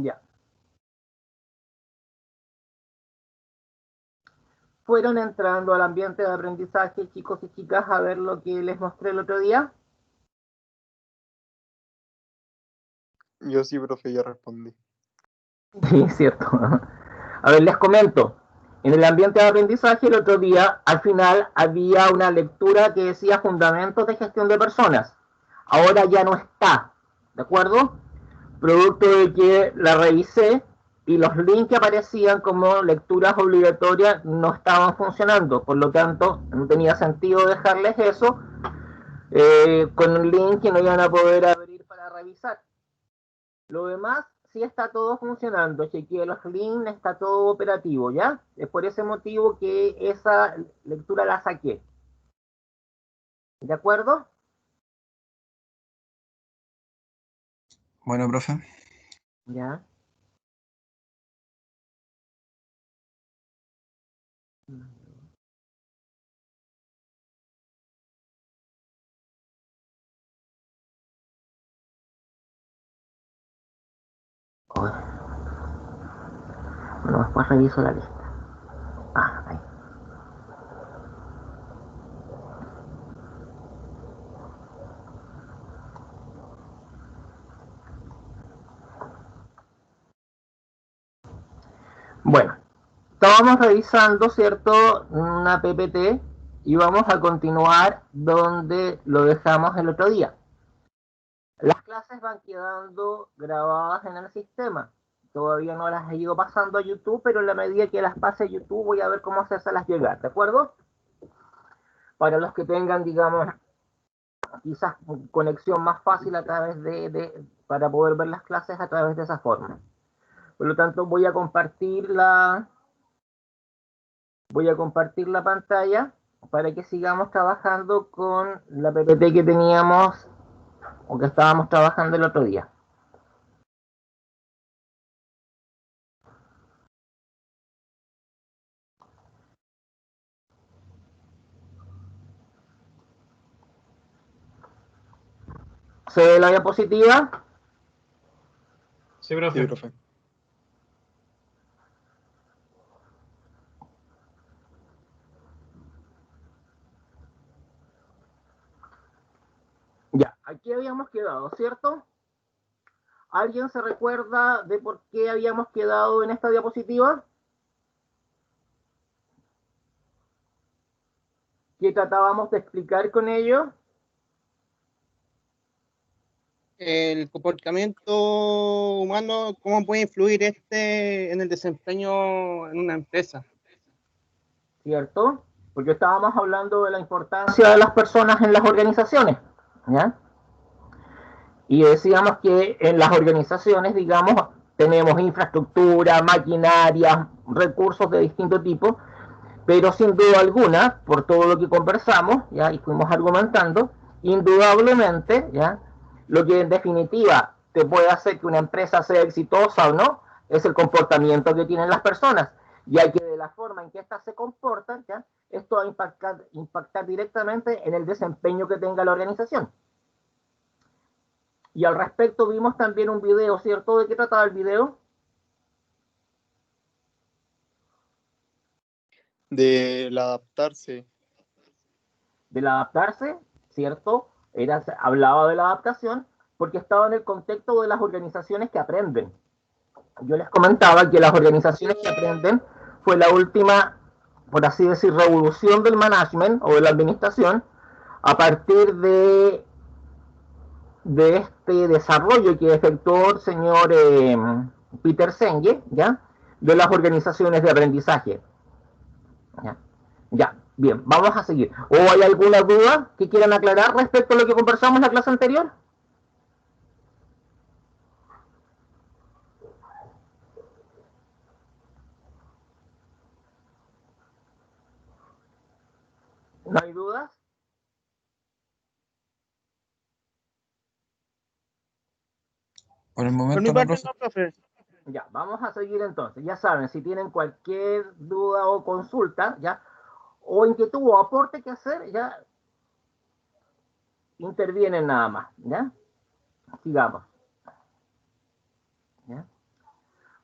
Ya. ¿Fueron entrando al ambiente de aprendizaje, chicos y chicas, a ver lo que les mostré el otro día? Yo sí, profe, ya respondí. Sí, cierto. A ver, les comento. En el ambiente de aprendizaje, el otro día, al final, había una lectura que decía Fundamentos de Gestión de Personas. Ahora ya no está, ¿de acuerdo? Producto de que la revisé y los links que aparecían como lecturas obligatorias no estaban funcionando. Por lo tanto, no tenía sentido dejarles eso con un link que no iban a poder abrir para revisar. Lo demás sí está todo funcionando, chequeé los links, está todo operativo, ¿ya? Es por ese motivo que esa lectura la saqué. ¿De acuerdo? Bueno, profe. Ya. Bueno, después reviso la lista. Ah, ahí. Bueno, estábamos revisando, ¿cierto? Una PPT y vamos a continuar donde lo dejamos el otro día. Las clases van quedando grabadas en el sistema. Todavía no las he ido pasando a YouTube, pero en la medida que las pase a YouTube voy a ver cómo hacérselas llegar, ¿de acuerdo? Para los que tengan, digamos, quizás conexión más fácil a través para poder ver las clases a través de esa forma. Por lo tanto, voy a compartir la pantalla para que sigamos trabajando con la PPT que teníamos o que estábamos trabajando el otro día. ¿Se ve la diapositiva? Sí, profe. Sí, profe. Ya, aquí habíamos quedado, ¿cierto? ¿Alguien se recuerda de por qué habíamos quedado en esta diapositiva? ¿Qué tratábamos de explicar con ello? El comportamiento humano, ¿cómo puede influir en el desempeño en una empresa? ¿Cierto? Porque estábamos hablando de la importancia de las personas en las organizaciones, ¿ya? Y decíamos que en las organizaciones, digamos, tenemos infraestructura, maquinaria, recursos de distinto tipo, pero sin duda alguna, por todo lo que conversamos, ¿ya? Y fuimos argumentando, indudablemente, ¿ya? Lo que en definitiva te puede hacer que una empresa sea exitosa o no, es el comportamiento que tienen las personas, ya que de la forma en que éstas se comportan, ¿ya? Esto va a impactar directamente en el desempeño que tenga la organización. Y al respecto vimos también un video, ¿cierto? ¿De qué trataba el video? Del adaptarse. Del adaptarse, ¿cierto? Hablaba de la adaptación porque estaba en el contexto de las organizaciones que aprenden. Yo les comentaba que las organizaciones que aprenden fue la última, por así decir, revolución del management o de la administración a partir de este desarrollo que efectuó el señor Peter Senge, ¿ya? De las organizaciones de aprendizaje. ¿Ya? Ya, bien, vamos a seguir. ¿O hay alguna duda que quieran aclarar respecto a lo que conversamos en la clase anterior? ¿No hay dudas? Por el Por momento mi no, parte, profe. no, profe. Ya, vamos a seguir entonces. Ya saben, si tienen cualquier duda o consulta, ya, o inquietud o aporte que hacer, ya intervienen nada más, ¿ya? Sigamos. ¿Ya?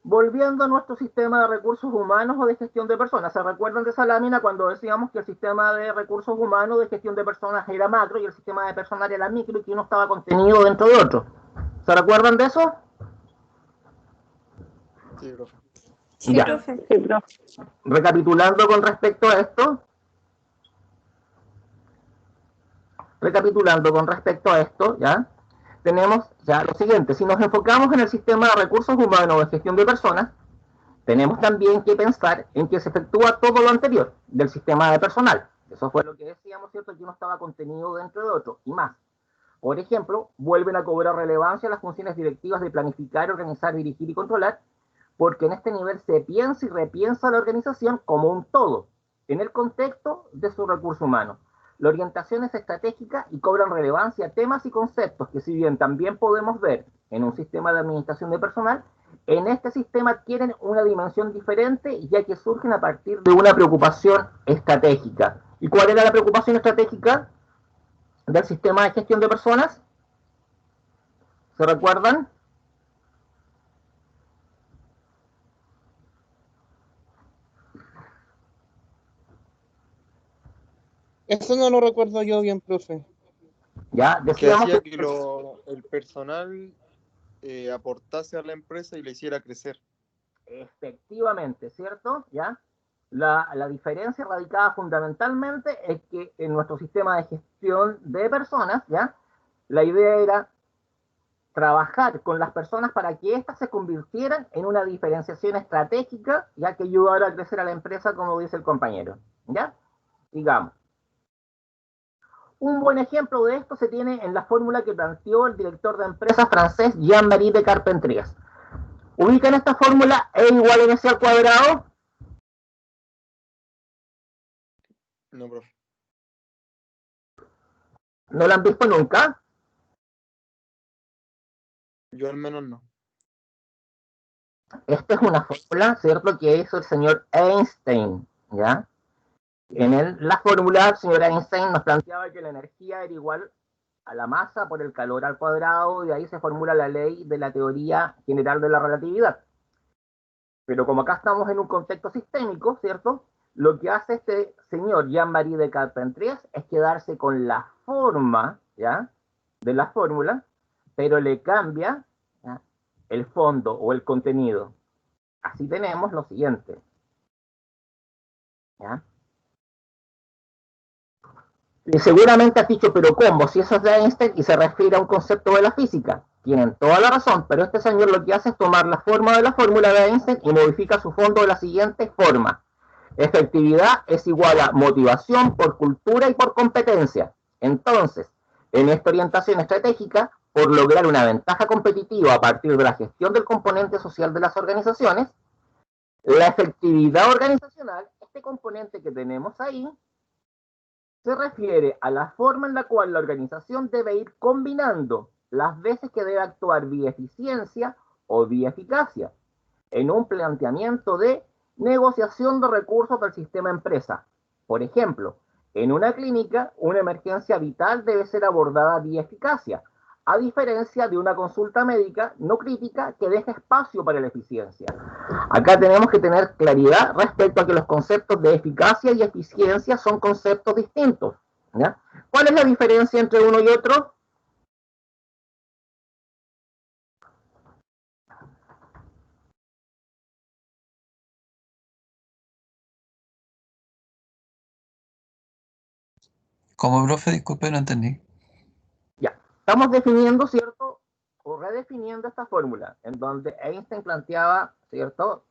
Volviendo a nuestro sistema de recursos humanos o de gestión de personas. ¿Se recuerdan de esa lámina cuando decíamos que el sistema de recursos humanos de gestión de personas era macro y el sistema de personal era micro y que uno estaba contenido dentro de otro? ¿Se recuerdan de eso? Sí, profe. Sí, Ya. profe. Recapitulando con respecto a esto, ¿ya? Tenemos ya lo siguiente. Si nos enfocamos en el sistema de recursos humanos o de gestión de personas, tenemos también que pensar en que se efectúa todo lo anterior del sistema de personal. Eso fue lo que decíamos, ¿cierto? Que uno estaba contenido dentro de otro y más. Por ejemplo, vuelven a cobrar relevancia las funciones directivas de planificar, organizar, dirigir y controlar, porque en este nivel se piensa y repiensa la organización como un todo, en el contexto de su recurso humano. La orientación es estratégica y cobran relevancia temas y conceptos que, si bien también podemos ver en un sistema de administración de personal, en este sistema adquieren una dimensión diferente, ya que surgen a partir de una preocupación estratégica. ¿Y cuál era la preocupación estratégica del sistema de gestión de personas? ¿Se recuerdan? Eso no lo recuerdo yo bien, profe. Ya, Que decíamos hacía que que el personal aportase a la empresa y le hiciera crecer. efectivamente, ¿cierto? ¿Ya? La diferencia radicada fundamentalmente es que en nuestro sistema de gestión de personas, ¿ya? La idea era trabajar con las personas para que éstas se convirtieran en una diferenciación estratégica, ya que ayudara a crecer a la empresa, como dice el compañero, ¿ya? Digamos. Un buen ejemplo de esto se tiene en la fórmula que planteó el director de empresas francés Jean-Marie de Carpentries. ¿Ubican esta fórmula E igual a MC al cuadrado? No, profe. ¿No la han visto nunca? Yo al menos no. Esta es una fórmula, ¿cierto?, que hizo el señor Einstein, ¿ya? En la fórmula, el señor Einstein nos planteaba que la energía era igual a la masa por el calor al cuadrado, y de ahí se formula la ley de la teoría general de la relatividad. Pero como acá estamos en un contexto sistémico, ¿cierto?, lo que hace este señor Jean-Marie de Carpentries es quedarse con la forma, ¿ya?, de la fórmula, pero le cambia, ¿ya?, el fondo o el contenido. Así tenemos lo siguiente, ¿ya? Y seguramente has dicho, pero ¿cómo? Si eso es de Einstein y se refiere a un concepto de la física. Tienen toda la razón, pero este señor lo que hace es tomar la forma de la fórmula de Einstein y modifica su fondo de la siguiente forma. Efectividad es igual a motivación por cultura y por competencia. Entonces, en esta orientación estratégica, por lograr una ventaja competitiva a partir de la gestión del componente social de las organizaciones, la efectividad organizacional, este componente que tenemos ahí, se refiere a la forma en la cual la organización debe ir combinando las veces que debe actuar vía eficiencia o vía eficacia, en un planteamiento de negociación de recursos del sistema empresa. Por ejemplo, en una clínica, una emergencia vital debe ser abordada vía eficacia, a diferencia de una consulta médica no crítica que deja espacio para la eficiencia. Acá tenemos que tener claridad respecto a que los conceptos de eficacia y eficiencia son conceptos distintos, ¿ya? ¿Cuál es la diferencia entre uno y otro? ¿Cómo, profe? Disculpe, no entendí. Ya, estamos definiendo, ¿cierto?, o redefiniendo esta fórmula, en donde Einstein planteaba, ¿cierto?,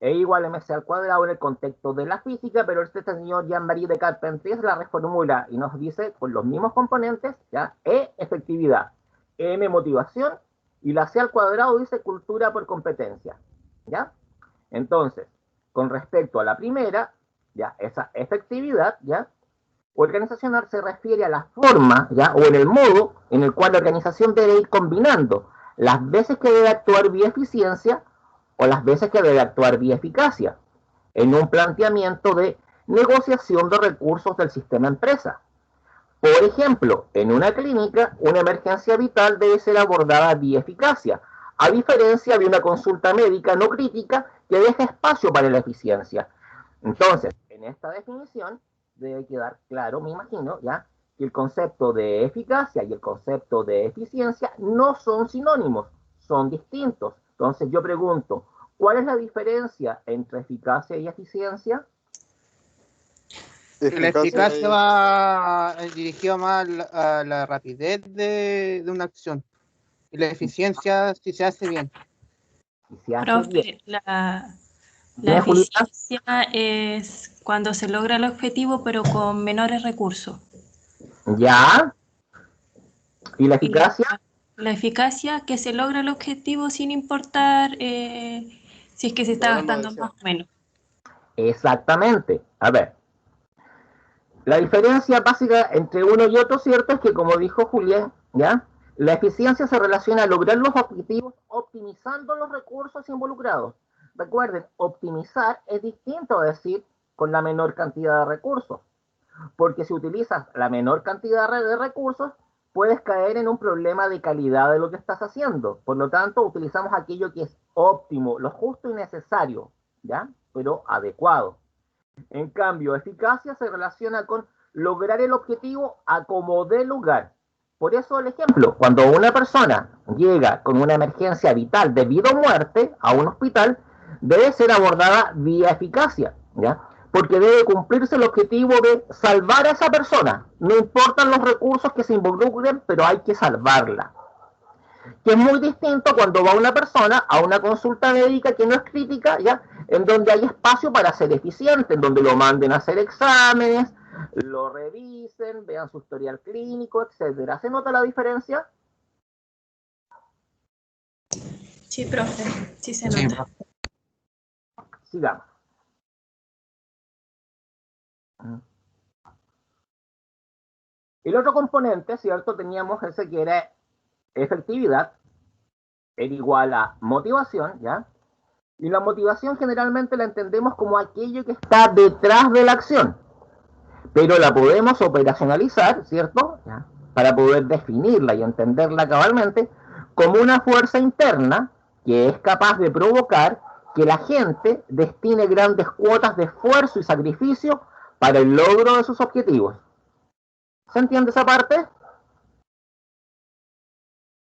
E igual a mc al cuadrado en el contexto de la física, pero este señor Jean-Marie de Carpentries la reformula y nos dice con los mismos componentes, ¿ya? E, efectividad, M, motivación, y la C al cuadrado dice cultura por competencia, ¿ya? Entonces, con respecto a la primera, ya, esa efectividad, ¿ya?, organizacional se refiere a la forma, ¿ya?, o en el modo en el cual la organización debe ir combinando las veces que debe actuar vía eficiencia o las veces que debe actuar vía eficacia, en un planteamiento de negociación de recursos del sistema empresa. Por ejemplo, en una clínica, una emergencia vital debe ser abordada vía eficacia, a diferencia de una consulta médica no crítica que deja espacio para la eficiencia. Entonces, en esta definición debe quedar claro, me imagino, ya, que el concepto de eficacia y el concepto de eficiencia no son sinónimos, son distintos. Entonces yo pregunto, ¿cuál es la diferencia entre eficacia y eficiencia? La eficacia va dirigida más a la rapidez de una acción. Y la eficiencia si se hace bien. Si se hace Profe, bien. la ¿Bien, Julieta? eficiencia es cuando se logra el objetivo pero con menores recursos. ¿Ya? ¿Y la Y eficacia? la eficacia que se logra el objetivo sin importar si es que se está Logrando gastando deseo. más o menos. Exactamente. A ver, la diferencia básica entre uno y otro, ¿cierto? Es que, como dijo Julián, ¿ya? La eficiencia se relaciona a lograr los objetivos optimizando los recursos involucrados. Recuerden, optimizar es distinto a decir con la menor cantidad de recursos, porque si utilizas la menor cantidad de recursos, puedes caer en un problema de calidad de lo que estás haciendo. Por lo tanto, utilizamos aquello que es óptimo, lo justo y necesario, ¿ya? Pero adecuado. En cambio, eficacia se relaciona con lograr el objetivo a como dé lugar. Por eso el ejemplo, cuando una persona llega con una emergencia vital de vida o muerte a un hospital, debe ser abordada vía eficacia, ¿ya? Porque debe cumplirse el objetivo de salvar a esa persona. No importan los recursos que se involucren, pero hay que salvarla. Que es muy distinto cuando va una persona a una consulta médica que no es crítica, ¿ya? En donde hay espacio para ser eficiente, en donde lo manden a hacer exámenes, lo revisen, vean su historial clínico, etcétera. ¿Se nota la diferencia? Sí, profe, sí se Sí, nota. profe. Sigamos. El otro componente, ¿cierto? Teníamos ese que era efectividad, era igual a motivación, ¿ya? Y la motivación generalmente la entendemos como aquello que está detrás de la acción, pero la podemos operacionalizar, ¿cierto? ¿Ya? Para poder definirla y entenderla cabalmente como una fuerza interna que es capaz de provocar que la gente destine grandes cuotas de esfuerzo y sacrificio para el logro de sus objetivos. ¿Se entiende esa parte?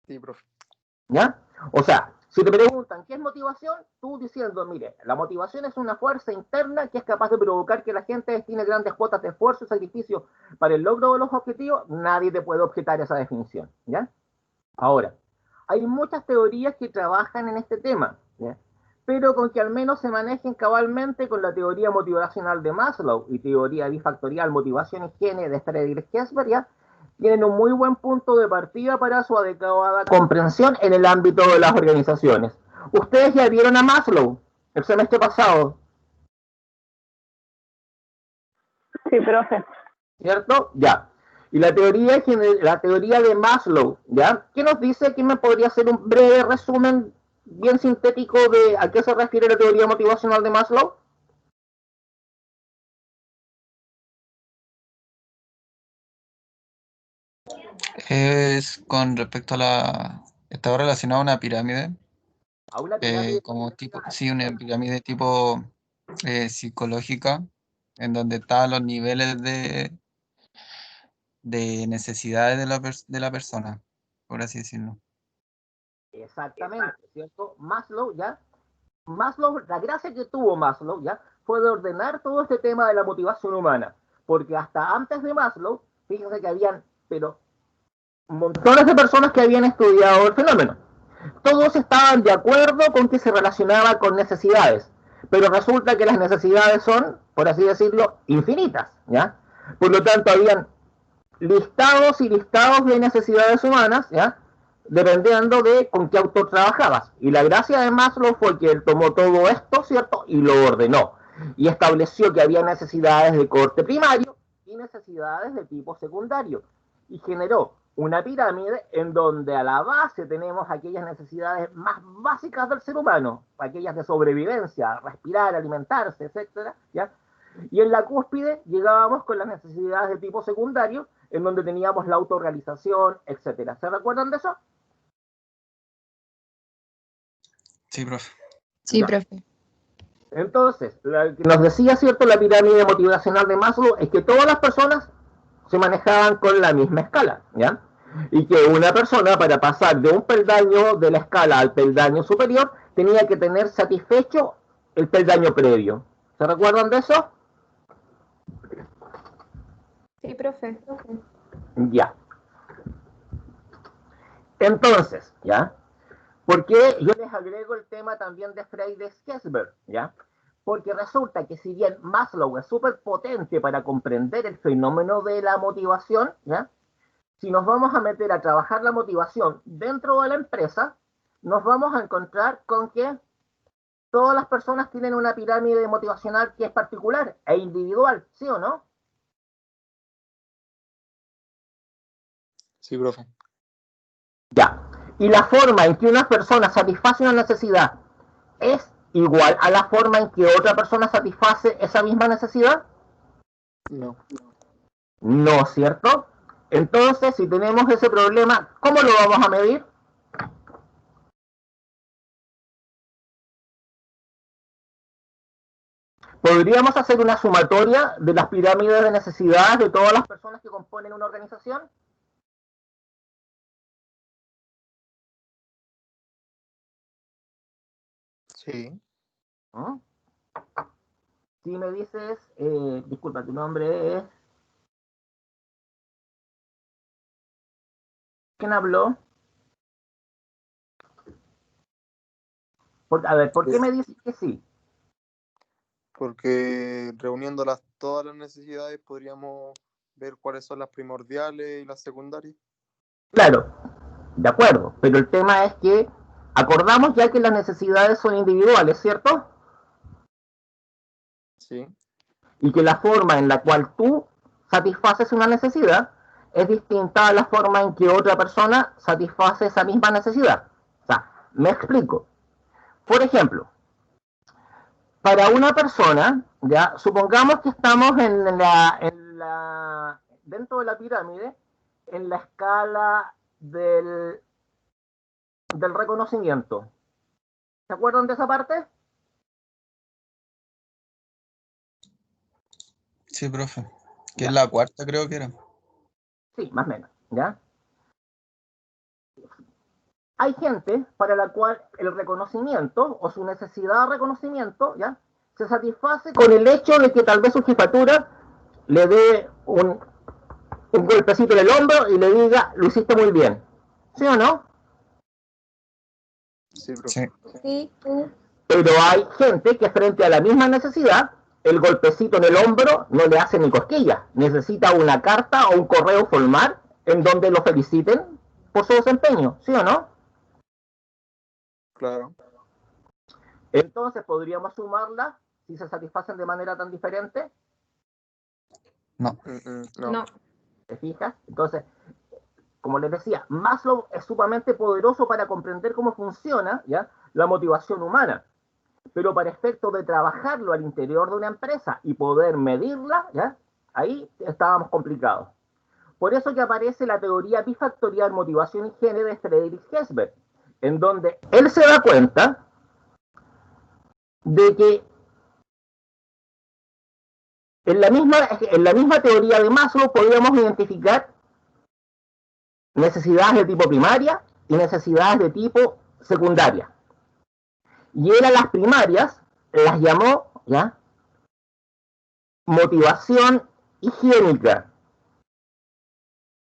Sí, profe. ¿Ya? O sea, si te preguntan qué es motivación, tú diciendo, mire, la motivación es una fuerza interna que es capaz de provocar que la gente destine grandes cuotas de esfuerzo y sacrificio para el logro de los objetivos, nadie te puede objetar esa definición, ¿ya? Ahora, hay muchas teorías que trabajan en este tema, ¿ya? Pero con que al menos se manejen cabalmente con la teoría motivacional de Maslow y teoría bifactorial motivación y higiene de Friedrich Hesberg, ¿ya? Tienen un muy buen punto de partida para su adecuada comprensión en el ámbito de las organizaciones. Ustedes ya vieron a Maslow el semestre pasado, Sí, profe. ¿cierto? Ya. Y la teoría de Maslow, ¿ya? ¿Qué nos dice? ¿Quién me podría hacer un breve resumen bien sintético de a qué se refiere la teoría motivacional de Maslow? Es con respecto a la... Está relacionado a una pirámide, A una pirámide como tipo, jerárquica. sí, una pirámide tipo psicológica, en donde están los niveles de necesidades de la persona, por así decirlo. Exactamente, ¿cierto? Maslow, ¿ya? Maslow, la gracia que tuvo Maslow, ¿ya? Fue de ordenar todo este tema de la motivación humana. Porque hasta antes de Maslow, fíjense que habían, pero montones de personas que habían estudiado el fenómeno. Todos estaban de acuerdo con que se relacionaba con necesidades, pero resulta que las necesidades son, por así decirlo, infinitas, ¿ya? Por lo tanto, habían listados y listados de necesidades humanas, ¿ya? Dependiendo de con qué autor trabajabas. Y la gracia de Maslow fue que él tomó todo esto, ¿cierto? Y lo ordenó. Y estableció que había necesidades de corte primario y necesidades de tipo secundario. Y generó una pirámide en donde a la base tenemos aquellas necesidades más básicas del ser humano, aquellas de sobrevivencia, respirar, alimentarse, etcétera, ¿ya? Y en la cúspide llegábamos con las necesidades de tipo secundario, en donde teníamos la autorrealización, etcétera. ¿Se recuerdan de eso? Sí, profe. Sí, Ya. profe. Entonces, lo que nos decía, ¿cierto?, la pirámide motivacional de Maslow es que todas las personas se manejaban con la misma escala, ¿ya? Y que una persona, para pasar de un peldaño de la escala al peldaño superior, tenía que tener satisfecho el peldaño previo. ¿Se recuerdan de eso? Sí, profe. Ya. Entonces, ¿ya? ¿Por qué yo les agrego el tema también de Freyde-Schesberg? ¿Ya? Porque resulta que si bien Maslow es súper potente para comprender el fenómeno de la motivación, ¿ya? Si nos vamos a meter a trabajar la motivación dentro de la empresa, nos vamos a encontrar con que todas las personas tienen una pirámide motivacional que es particular e individual, ¿sí o no? Sí, profe. Ya. Y la forma en que una persona satisface una necesidad es igual a la forma en que otra persona satisface esa misma necesidad. No. No, ¿cierto? Entonces, si tenemos ese problema, ¿cómo lo vamos a medir? ¿Podríamos hacer una sumatoria de las pirámides de necesidades de todas las personas que componen una organización? Sí. ¿Mm? Si me dices, disculpa, tu nombre es... ¿Quién habló? A ver, ¿por qué me dices que sí? Porque reuniendo todas las necesidades podríamos ver cuáles son las primordiales y las secundarias. Claro, de acuerdo, pero el tema es que acordamos ya que las necesidades son individuales, ¿cierto? Sí. Y que la forma en la cual tú satisfaces una necesidad es distinta a la forma en que otra persona satisface esa misma necesidad. O sea, me explico. Por ejemplo, para una persona, ya supongamos que estamos dentro de la pirámide, en la escala del reconocimiento. ¿Se acuerdan de esa parte? Sí, profe. Que es la cuarta, creo que era. Sí, más o menos, ¿ya? Hay gente para la cual el reconocimiento o su necesidad de reconocimiento, ¿ya?, se satisface con el hecho de que tal vez su jefatura le dé un golpecito en el hombro y le diga, lo hiciste muy bien. ¿Sí o no? Sí, profe. Sí. Pero hay gente que frente a la misma necesidad, el golpecito en el hombro no le hace ni cosquillas. Necesita una carta o un correo formal en donde lo feliciten por su desempeño. ¿Sí o no? Claro. Entonces, ¿podríamos sumarlas si se satisfacen de manera tan diferente? No. No. ¿Te fijas? Entonces, como les decía, Maslow es sumamente poderoso para comprender cómo funciona, ¿ya?, la motivación humana. Pero para efectos de trabajarlo al interior de una empresa y poder medirla, ¿ya?, ahí estábamos complicados. Por eso que aparece la teoría bifactorial motivación y género de Friedrich Schesberg, en donde él se da cuenta de que en la misma teoría de Maslow podríamos identificar necesidades de tipo primaria y necesidades de tipo secundaria. Y él a las primarias las llamó, ¿ya?, motivación higiénica.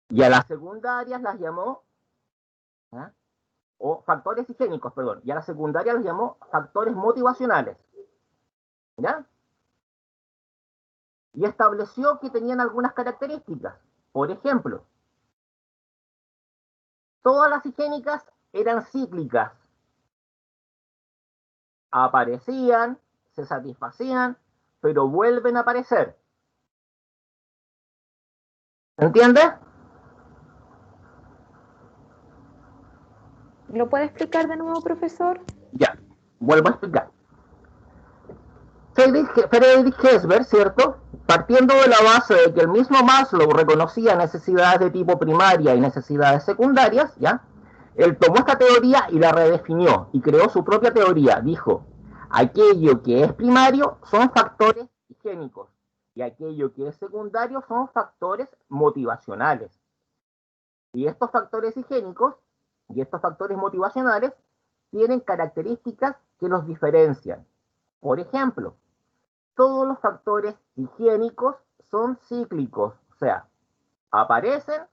Y a las secundarias las llamó, ¿ya?, o factores higiénicos, perdón. Y a las secundarias las llamó factores motivacionales. ¿Ya? Y estableció que tenían algunas características. Por ejemplo, todas las higiénicas eran cíclicas. Aparecían, se satisfacían, pero vuelven a aparecer. ¿Entiendes? ¿Lo puede explicar de nuevo, profesor? Ya, vuelvo a explicar. Friedrich Schesberg, ¿cierto?, partiendo de la base de que el mismo Maslow reconocía necesidades de tipo primaria y necesidades secundarias, ¿ya?, Él tomó esta teoría y la redefinió y creó su propia teoría. Dijo, aquello que es primario son factores higiénicos y aquello que es secundario son factores motivacionales. Y estos factores higiénicos y estos factores motivacionales tienen características que los diferencian. Por ejemplo, todos los factores higiénicos son cíclicos, o sea, aparecen,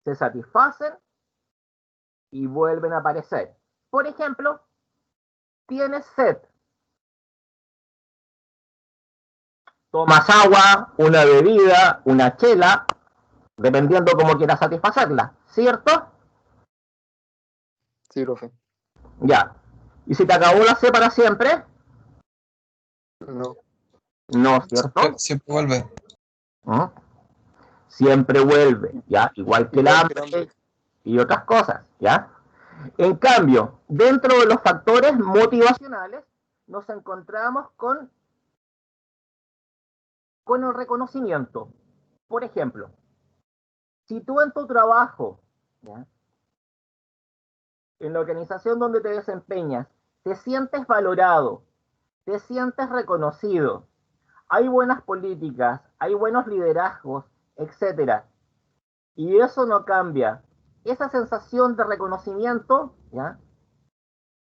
se satisfacen y vuelven a aparecer. Por ejemplo, tienes sed. Tomas agua, una bebida, una chela, dependiendo cómo quieras satisfacerla, ¿cierto? Sí, profe. Ya. ¿Y si te acabó la sed para siempre? No. No, ¿cierto? Siempre vuelve. ¿Mm? Siempre vuelve, ¿ya? Igual que el hambre y otras cosas, ¿ya? En cambio, dentro de los factores motivacionales, nos encontramos con el reconocimiento. Por ejemplo, si tú en tu trabajo, ¿ya?, en la organización donde te desempeñas, te sientes valorado, te sientes reconocido, hay buenas políticas, hay buenos liderazgos, etcétera, y eso no cambia, esa sensación de reconocimiento, ¿ya?,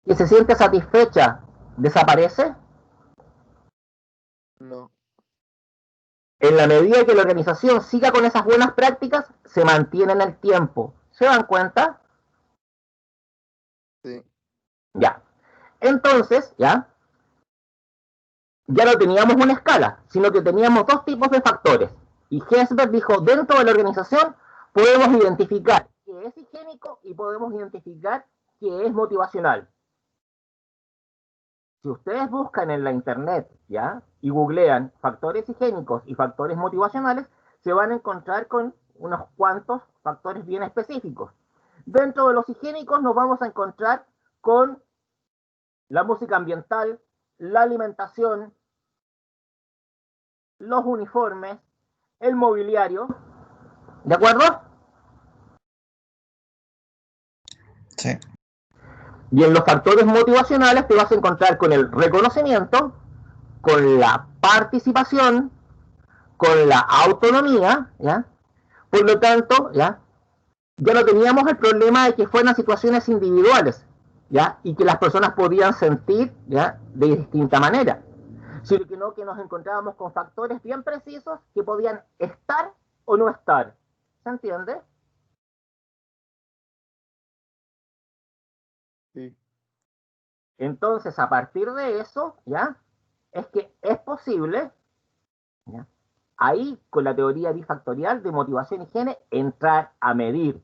que se siente satisfecha, ¿desaparece? No. En la medida que la organización siga con esas buenas prácticas, se mantiene en el tiempo. ¿Se dan cuenta? Sí. Ya. Entonces, ya no teníamos una escala, sino que teníamos dos tipos de factores. Y Hesberg dijo, dentro de la organización podemos identificar qué es higiénico y podemos identificar qué es motivacional. Si ustedes buscan en la internet, ¿ya?, y googlean factores higiénicos y factores motivacionales, se van a encontrar con unos cuantos factores bien específicos. Dentro de los higiénicos nos vamos a encontrar con la música ambiental, la alimentación, los uniformes, el mobiliario, ¿de acuerdo? Sí. Y en los factores motivacionales te vas a encontrar con el reconocimiento, con la participación, con la autonomía, ¿ya? Por lo tanto, ya no teníamos el problema de que fueran situaciones individuales, ¿ya?, y que las personas podían sentir, ¿ya?, de distinta manera, sino que nos encontrábamos con factores bien precisos que podían estar o no estar. ¿Se entiende? Sí. Entonces, a partir de eso, ¿ya?, es que es posible, ¿ya?, ahí, con la teoría bifactorial de motivación y higiene, entrar a medir.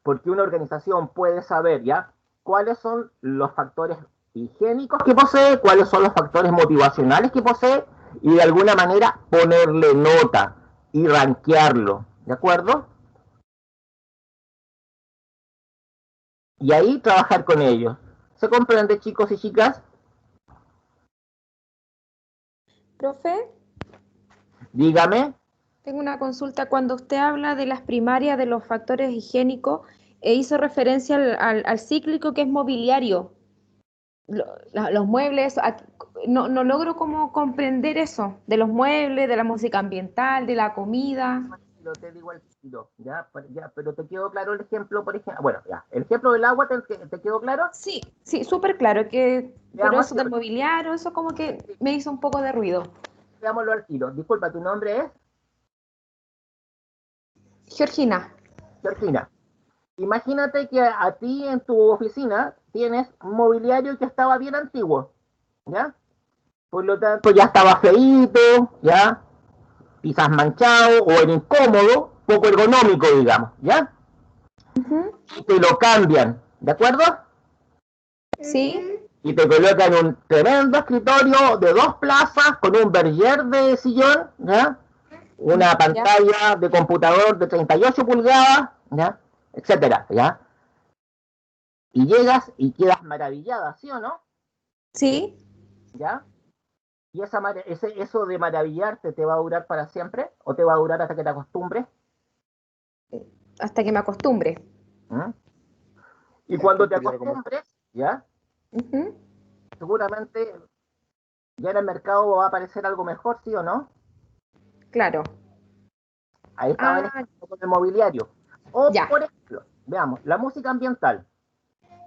Porque una organización puede saber, ¿ya?, cuáles son los factores higiénicos que posee, cuáles son los factores motivacionales que posee, y de alguna manera ponerle nota y rankearlo, ¿de acuerdo? Y ahí trabajar con ellos. ¿Se comprende, chicos y chicas? Profe, Dígame. tengo una consulta. Cuando usted habla de las primarias de los factores higiénicos, hizo referencia al cíclico que es mobiliario. Los muebles, no logro como comprender eso, de los muebles, de la música ambiental, de la comida. Te digo al tiro, ¿ya? Pero te quedó claro el ejemplo, por ejemplo. Bueno, ya, el ejemplo del agua, ¿te quedó claro? Sí, sí, súper claro, pero Veamos, eso del mobiliario, eso como que me hizo un poco de ruido. veámoslo al tiro. Disculpa, ¿tu nombre es? Georgina. Georgina. Imagínate que a ti en tu oficina tienes un mobiliario que estaba bien antiguo, ¿ya? Por lo tanto, ya estaba feíto, ¿ya? Quizás manchado o era incómodo, poco ergonómico, digamos, ¿ya? Ujú. Y te lo cambian, ¿de acuerdo? Sí, Y te colocan un tremendo escritorio de 2 plazas con un berger de sillón, ¿ya? Una pantalla de computador de 38 pulgadas, ¿ya?, etcétera, ¿ya? Y llegas y quedas maravillada, ¿sí o no? sí. ¿Ya? ¿Y eso de maravillarte te va a durar para siempre? ¿O te va a durar hasta que te acostumbres? Hasta que me acostumbre. ¿Mm? Y cuando te Competir como- acostumbres, ¿ya? Ujú. Seguramente ya en el mercado va a aparecer algo mejor, ¿sí o no? Claro. Ahí estaba el Ah, ejemplo con el mobiliario. O, ya. por ejemplo, veamos, la música ambiental.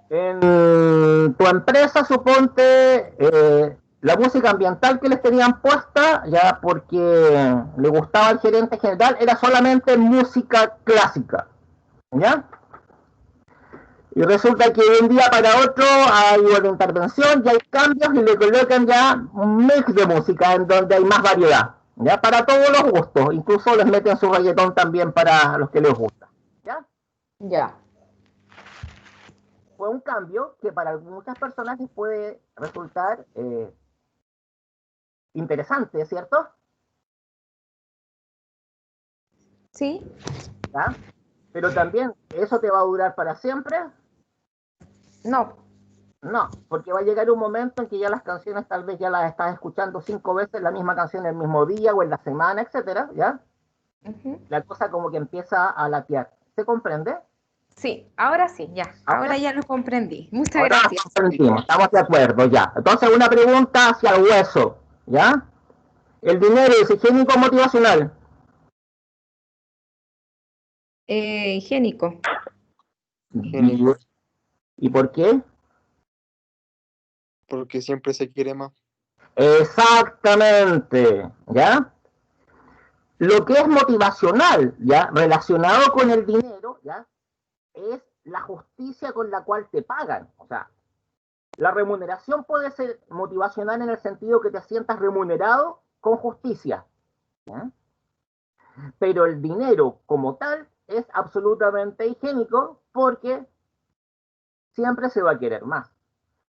En tu empresa, suponte, la música ambiental que les tenían puesta, ya porque le gustaba al gerente general, era solamente música clásica, ¿ya? Y resulta que de un día para otro hay una intervención, ya hay cambios y le colocan ya un mix de música en donde hay más variedad, ¿ya? Para todos los gustos, incluso les meten su reggaetón también para los que les gusta, ¿ya? Ya. Fue un cambio que para muchas personas les puede resultar interesante, ¿cierto? ¿Sí? ¿Ya? Pero también, ¿eso te va a durar para siempre? No. No, porque va a llegar un momento en que ya las canciones tal vez ya las estás escuchando 5 veces la misma canción el mismo día o en la semana, etcétera, ¿ya? Ujú. La cosa como que empieza a latear. ¿Se comprende? Sí, ahora sí, ya. Ahora, Ahora ya lo comprendí. Muchas ahora nos gracias. comprendimos, estamos de acuerdo, ya. Entonces, una pregunta hacia el hueso, ¿ya? ¿El dinero es higiénico o motivacional? Higiénico. Higiénico. ¿Y por qué? Porque siempre se quiere más. Exactamente, ¿ya? Lo que es motivacional, ¿ya? Relacionado con el dinero, ¿ya? Es la justicia con la cual te pagan. O sea, la remuneración puede ser motivacional en el sentido que te sientas remunerado con justicia, ¿ya? Pero el dinero como tal es absolutamente higiénico porque siempre se va a querer más.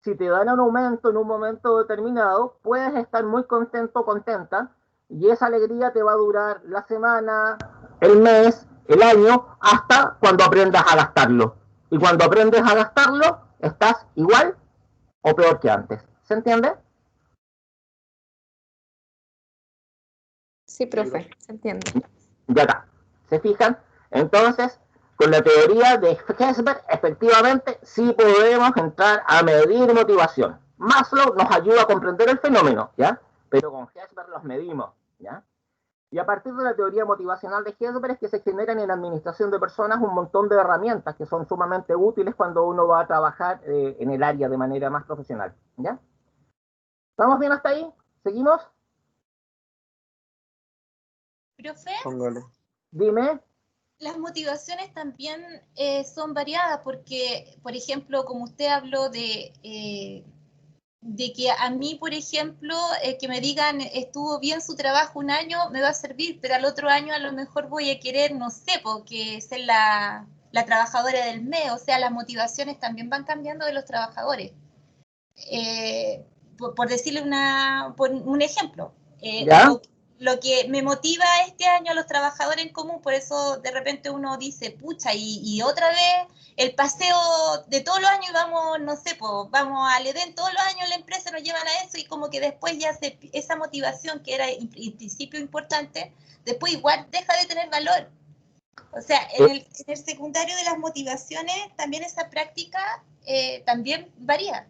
Si te dan un aumento en un momento determinado, puedes estar muy contento o contenta y esa alegría te va a durar la semana, el mes, el año, hasta cuando aprendas a gastarlo. Y cuando aprendes a gastarlo, estás igual o peor que antes. ¿Se entiende? Sí, profe, se entiende. Ya está. ¿Se fijan? Entonces, con la teoría de Hesberg, efectivamente, sí podemos entrar a medir motivación. Maslow nos ayuda a comprender el fenómeno, ¿ya? Pero con Hesberg los medimos, ¿ya? Y a partir de la teoría motivacional de Hesberg es que se generan en la administración de personas un montón de herramientas que son sumamente útiles cuando uno va a trabajar en el área de manera más profesional, ¿ya? ¿Estamos bien hasta ahí? ¿Seguimos? Profe, Póngale. Dime. las motivaciones también son variadas porque, por ejemplo, como usted habló de que a mí, por ejemplo, que me digan estuvo bien su trabajo un año, me va a servir, pero al otro año a lo mejor voy a querer, no sé, porque ser la trabajadora del mes, o sea, las motivaciones también van cambiando de los trabajadores. Por decirle por un ejemplo, ¿Ya? lo que me motiva este año a los trabajadores en común, por eso de repente uno dice, pucha, y otra vez el paseo de todos los años, vamos, no sé, pues, vamos al Edén, todos los años la empresa nos llevan a eso y como que después ya esa motivación que era en principio importante, después igual deja de tener valor. O sea, en el secundario de las motivaciones, también esa práctica también varía.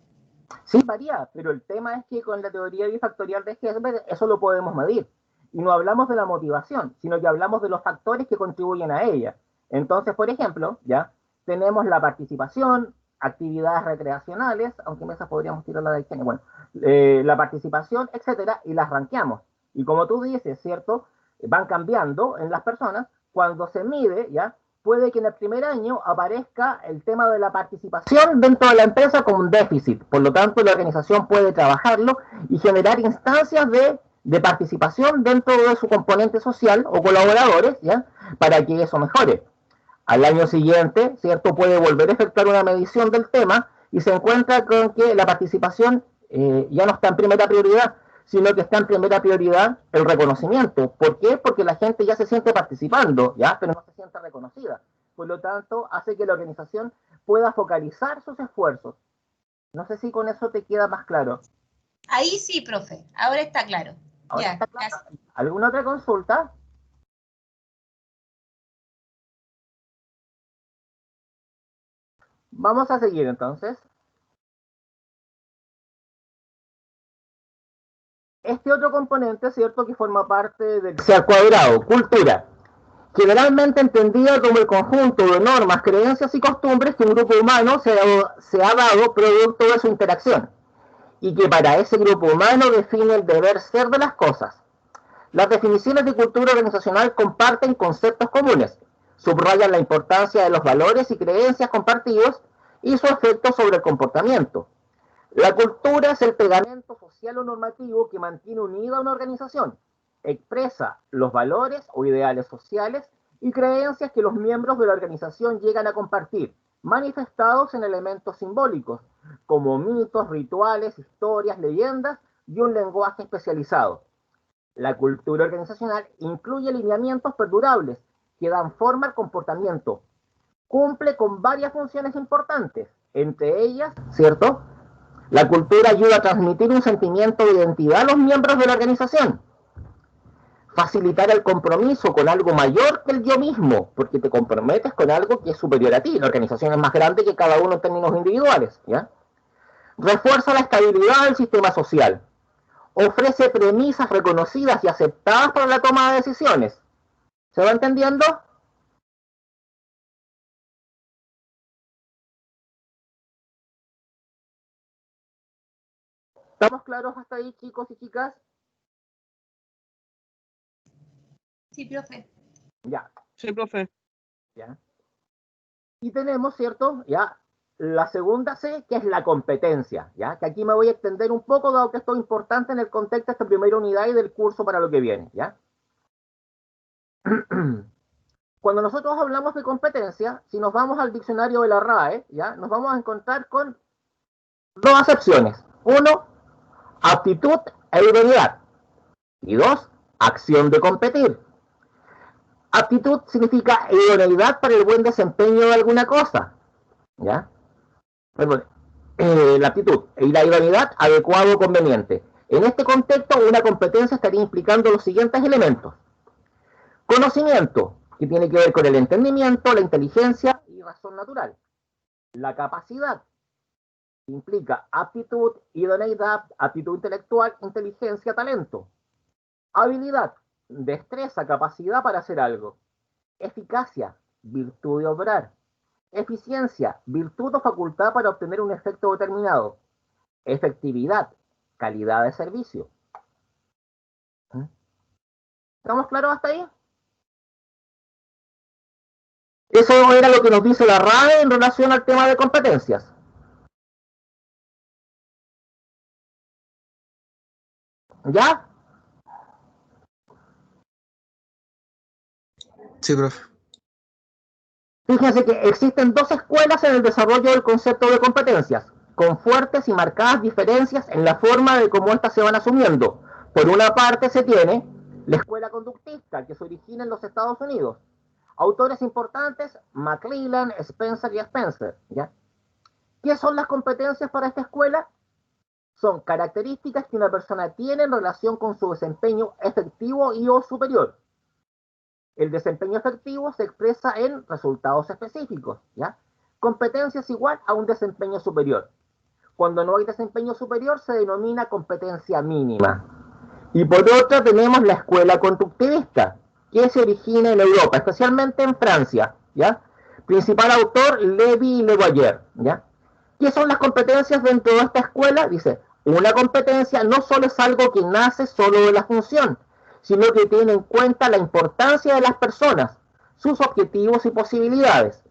Sí, varía, pero el tema es que con la teoría bifactorial de Hesberg eso lo podemos medir. Y no hablamos de la motivación, sino que hablamos de los factores que contribuyen a ella. Entonces, por ejemplo, ya tenemos la participación, actividades recreacionales, aunque en esas podríamos tirarla de higiene, bueno, la participación, etcétera, y las ranqueamos. Y como tú dices, ¿cierto? Van cambiando en las personas. Cuando se mide, ¿ya? Puede que en el primer año aparezca el tema de la participación dentro de la empresa como un déficit. Por lo tanto, la organización puede trabajarlo y generar instancias de participación dentro de su componente social o colaboradores, ¿ya? Para que eso mejore. Al año siguiente, ¿cierto? Puede volver a efectuar una medición del tema y se encuentra con que la participación ya no está en primera prioridad, sino que está en primera prioridad el reconocimiento. ¿Por qué? Porque la gente ya se siente participando, ¿ya? Pero no se siente reconocida. Por lo tanto, hace que la organización pueda focalizar sus esfuerzos. No sé si con eso te queda más claro. Ahí sí, profe, ahora está claro. ¿Ahora Ya, está claro? gracias. ¿Alguna otra consulta? Vamos a seguir entonces. Este otro componente, ¿cierto?, que forma parte del C al cuadrado, cultura, generalmente entendida como el conjunto de normas, creencias y costumbres que un grupo humano se ha dado producto de su interacción, y que para ese grupo humano define el deber ser de las cosas. Las definiciones de cultura organizacional comparten conceptos comunes, subrayan la importancia de los valores y creencias compartidos y su efecto sobre el comportamiento. La cultura es el pegamento social o normativo que mantiene unida a una organización, expresa los valores o ideales sociales y creencias que los miembros de la organización llegan a compartir, manifestados en elementos simbólicos, como mitos, rituales, historias, leyendas y un lenguaje especializado. La cultura organizacional incluye lineamientos perdurables que dan forma al comportamiento. Cumple con varias funciones importantes, entre ellas, ¿cierto?, la cultura ayuda a transmitir un sentimiento de identidad a los miembros de la organización. Facilitar el compromiso con algo mayor que el yo mismo, porque te comprometes con algo que es superior a ti. La organización es más grande que cada uno en términos individuales, ¿ya? Refuerza la estabilidad del sistema social. Ofrece premisas reconocidas y aceptadas para la toma de decisiones. ¿Se va entendiendo? ¿Estamos claros hasta ahí, chicos y chicas? Sí, profe. Ya. Sí, profe. ¿Ya? Y tenemos, ¿cierto?, ya la segunda C, que es la competencia, ¿ya? Que aquí me voy a extender un poco, dado que esto es importante en el contexto de esta primera unidad y del curso para lo que viene, ¿ya? Cuando nosotros hablamos de competencia, si nos vamos al diccionario de la RAE, ¿ya?, nos vamos a encontrar con dos acepciones. Uno, aptitud e idoneidad. Y dos, acción de competir. Aptitud significa idoneidad para el buen desempeño de alguna cosa, ¿ya? Perdón, la aptitud y la idoneidad, adecuado o conveniente. En este contexto, una competencia estaría implicando los siguientes elementos. Conocimiento, que tiene que ver con el entendimiento, la inteligencia y razón natural. La capacidad, que implica aptitud, idoneidad, aptitud intelectual, inteligencia, talento. Habilidad, destreza, capacidad para hacer algo. Eficacia, virtud de obrar. Eficiencia, virtud o facultad para obtener un efecto determinado. Efectividad, calidad de servicio. ¿Estamos claros hasta ahí? Eso era lo que nos dice la RAE en relación al tema de competencias. ¿Ya? Sí, profe. Fíjense que existen dos escuelas en el desarrollo del concepto de competencias, con fuertes y marcadas diferencias en la forma de cómo éstas se van asumiendo. Por una parte se tiene la escuela conductista, que se origina en los Estados Unidos. Autores importantes, McClellan, Spencer y Spencer, ¿ya? ¿Qué son las competencias para esta escuela? Son características que una persona tiene en relación con su desempeño efectivo y o superior. El desempeño efectivo se expresa en resultados específicos, ¿ya? Competencia es igual a un desempeño superior. Cuando no hay desempeño superior se denomina competencia mínima. Y por otra tenemos la escuela conductivista, que se origina en Europa, especialmente en Francia, ¿ya? Principal autor, Lévy y Legoyer, ¿ya? ¿Qué son las competencias dentro de esta escuela? Dice, una competencia no solo es algo que nace solo de la función, sino que tiene en cuenta la importancia de las personas, sus objetivos y posibilidades.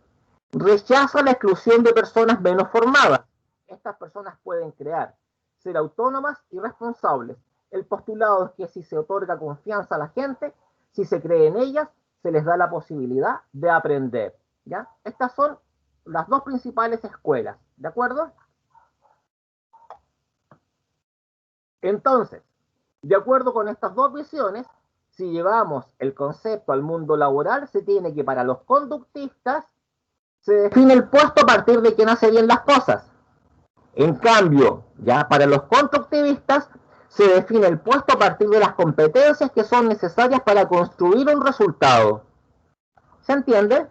Rechaza la exclusión de personas menos formadas. Estas personas pueden crear, ser autónomas y responsables. El postulado es que si se otorga confianza a la gente, si se cree en ellas, se les da la posibilidad de aprender, ¿ya? Estas son las dos principales escuelas, ¿de acuerdo? Entonces, de acuerdo con estas dos visiones, si llevamos el concepto al mundo laboral, se tiene que para los conductistas se define el puesto a partir de quien hace bien las cosas. En cambio, ya para los constructivistas se define el puesto a partir de las competencias que son necesarias para construir un resultado. ¿Se entiende?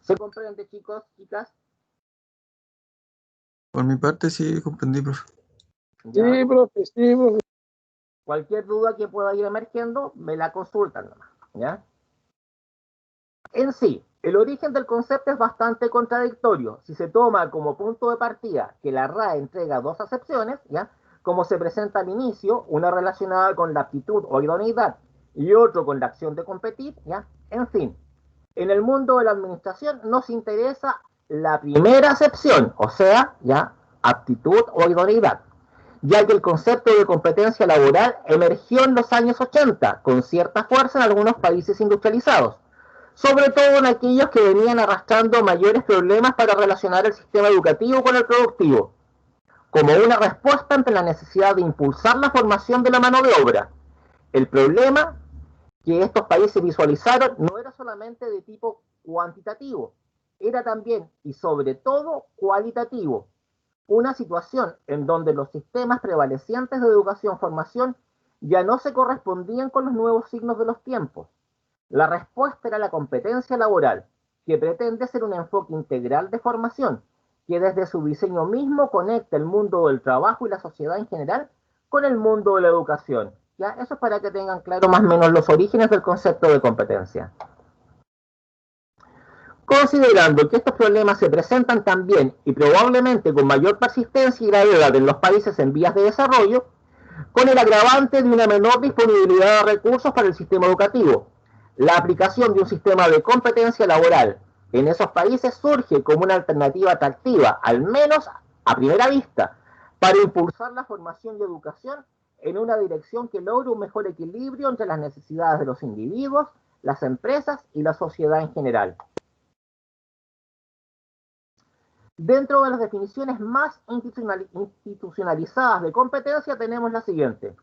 ¿Se comprende, chicos, chicas? Por mi parte sí comprendí, profe. ¿Ya? Sí, profe, sí, profe. Cualquier duda que pueda ir emergiendo, me la consultan nomás, ¿ya? En sí, el origen del concepto es bastante contradictorio. Si se toma como punto de partida que la RAE entrega dos acepciones, ¿ya? Como se presenta al inicio, una relacionada con la aptitud o idoneidad y otro con la acción de competir, ¿ya? En fin, en el mundo de la administración nos interesa la primera acepción, o sea, ¿ya? Aptitud o idoneidad, ya que el concepto de competencia laboral emergió en los años 80 con cierta fuerza en algunos países industrializados, sobre todo en aquellos que venían arrastrando mayores problemas para relacionar el sistema educativo con el productivo, como una respuesta ante la necesidad de impulsar la formación de la mano de obra. El problema que estos países visualizaron no era solamente de tipo cuantitativo, era también y sobre todo cualitativo. Una situación en donde los sistemas prevalecientes de educación-formación ya no se correspondían con los nuevos signos de los tiempos. La respuesta era la competencia laboral, que pretende ser un enfoque integral de formación, que desde su diseño mismo conecta el mundo del trabajo y la sociedad en general con el mundo de la educación. ¿Ya? Eso es para que tengan claro más o menos los orígenes del concepto de competencia. Considerando que estos problemas se presentan también y probablemente con mayor persistencia y gravedad en los países en vías de desarrollo, con el agravante de una menor disponibilidad de recursos para el sistema educativo, la aplicación de un sistema de competencia laboral en esos países surge como una alternativa atractiva, al menos a primera vista, para impulsar la formación y educación en una dirección que logre un mejor equilibrio entre las necesidades de los individuos, las empresas y la sociedad en general. Dentro de las definiciones más institucionalizadas de competencia tenemos la siguiente.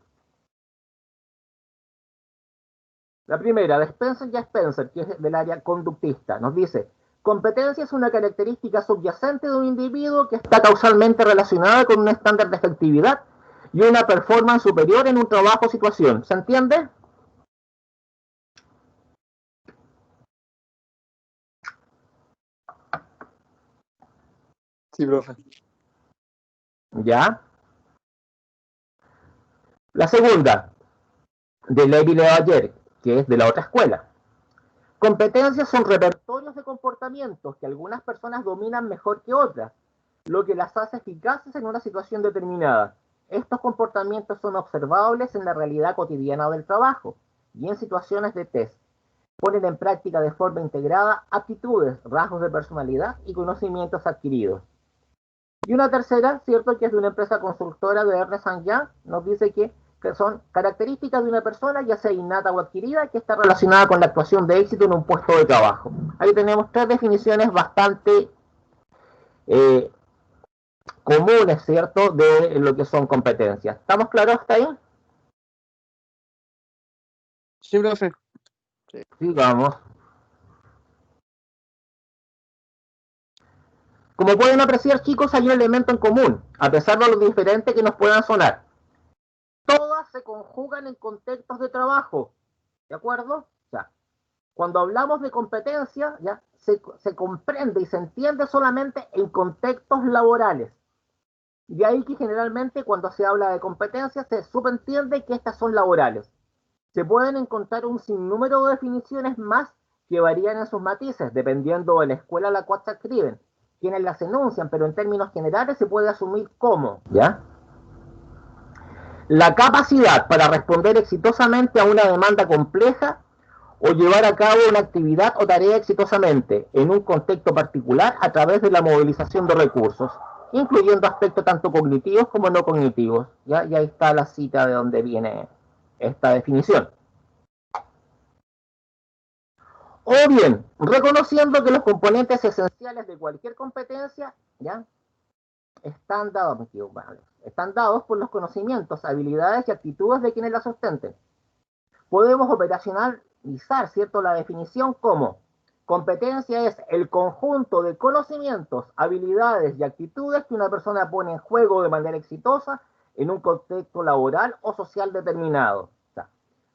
La primera, de Spencer y Spencer, que es del área conductista, nos dice: competencia es una característica subyacente de un individuo que está causalmente relacionada con un estándar de efectividad y una performance superior en un trabajo o situación. ¿Se entiende? Sí, profe. ¿Ya? La segunda, de Levi Levayer, que es de la otra escuela. Competencias son repertorios de comportamientos que algunas personas dominan mejor que otras, lo que las hace eficaces en una situación determinada. Estos comportamientos son observables en la realidad cotidiana del trabajo y en situaciones de test. Ponen en práctica de forma integrada aptitudes, rasgos de personalidad y conocimientos adquiridos. Y una tercera, cierto, que es de una empresa constructora de Ernst & Young, nos dice que son características de una persona, ya sea innata o adquirida, que está relacionada con la actuación de éxito en un puesto de trabajo. Ahí tenemos tres definiciones bastante comunes, ¿cierto?, de lo que son competencias. ¿Estamos claros hasta ahí? Sí, profe. Sigamos. Como pueden apreciar, chicos, hay un elemento en común, a pesar de lo diferente que nos puedan sonar. Todas se conjugan en contextos de trabajo, ¿de acuerdo? O sea, cuando hablamos de competencia, ya se comprende y se entiende solamente en contextos laborales. De ahí que generalmente cuando se habla de competencia se subentiende que estas son laborales. Se pueden encontrar un sinnúmero de definiciones más que varían en sus matices, dependiendo de la escuela a la cual se adscriben, quienes las enuncian, pero en términos generales se puede asumir como, ¿ya?, la capacidad para responder exitosamente a una demanda compleja o llevar a cabo una actividad o tarea exitosamente en un contexto particular a través de la movilización de recursos, incluyendo aspectos tanto cognitivos como no cognitivos. ¿Ya? Y ahí está la cita de donde viene esta definición. O bien, reconociendo que los componentes esenciales de cualquier competencia, ¿ya?, están dados por los conocimientos, habilidades y actitudes de quienes la sustenten. Podemos operacionalizar, ¿cierto?, la definición como: competencia es el conjunto de conocimientos, habilidades y actitudes que una persona pone en juego de manera exitosa en un contexto laboral o social determinado. O sea,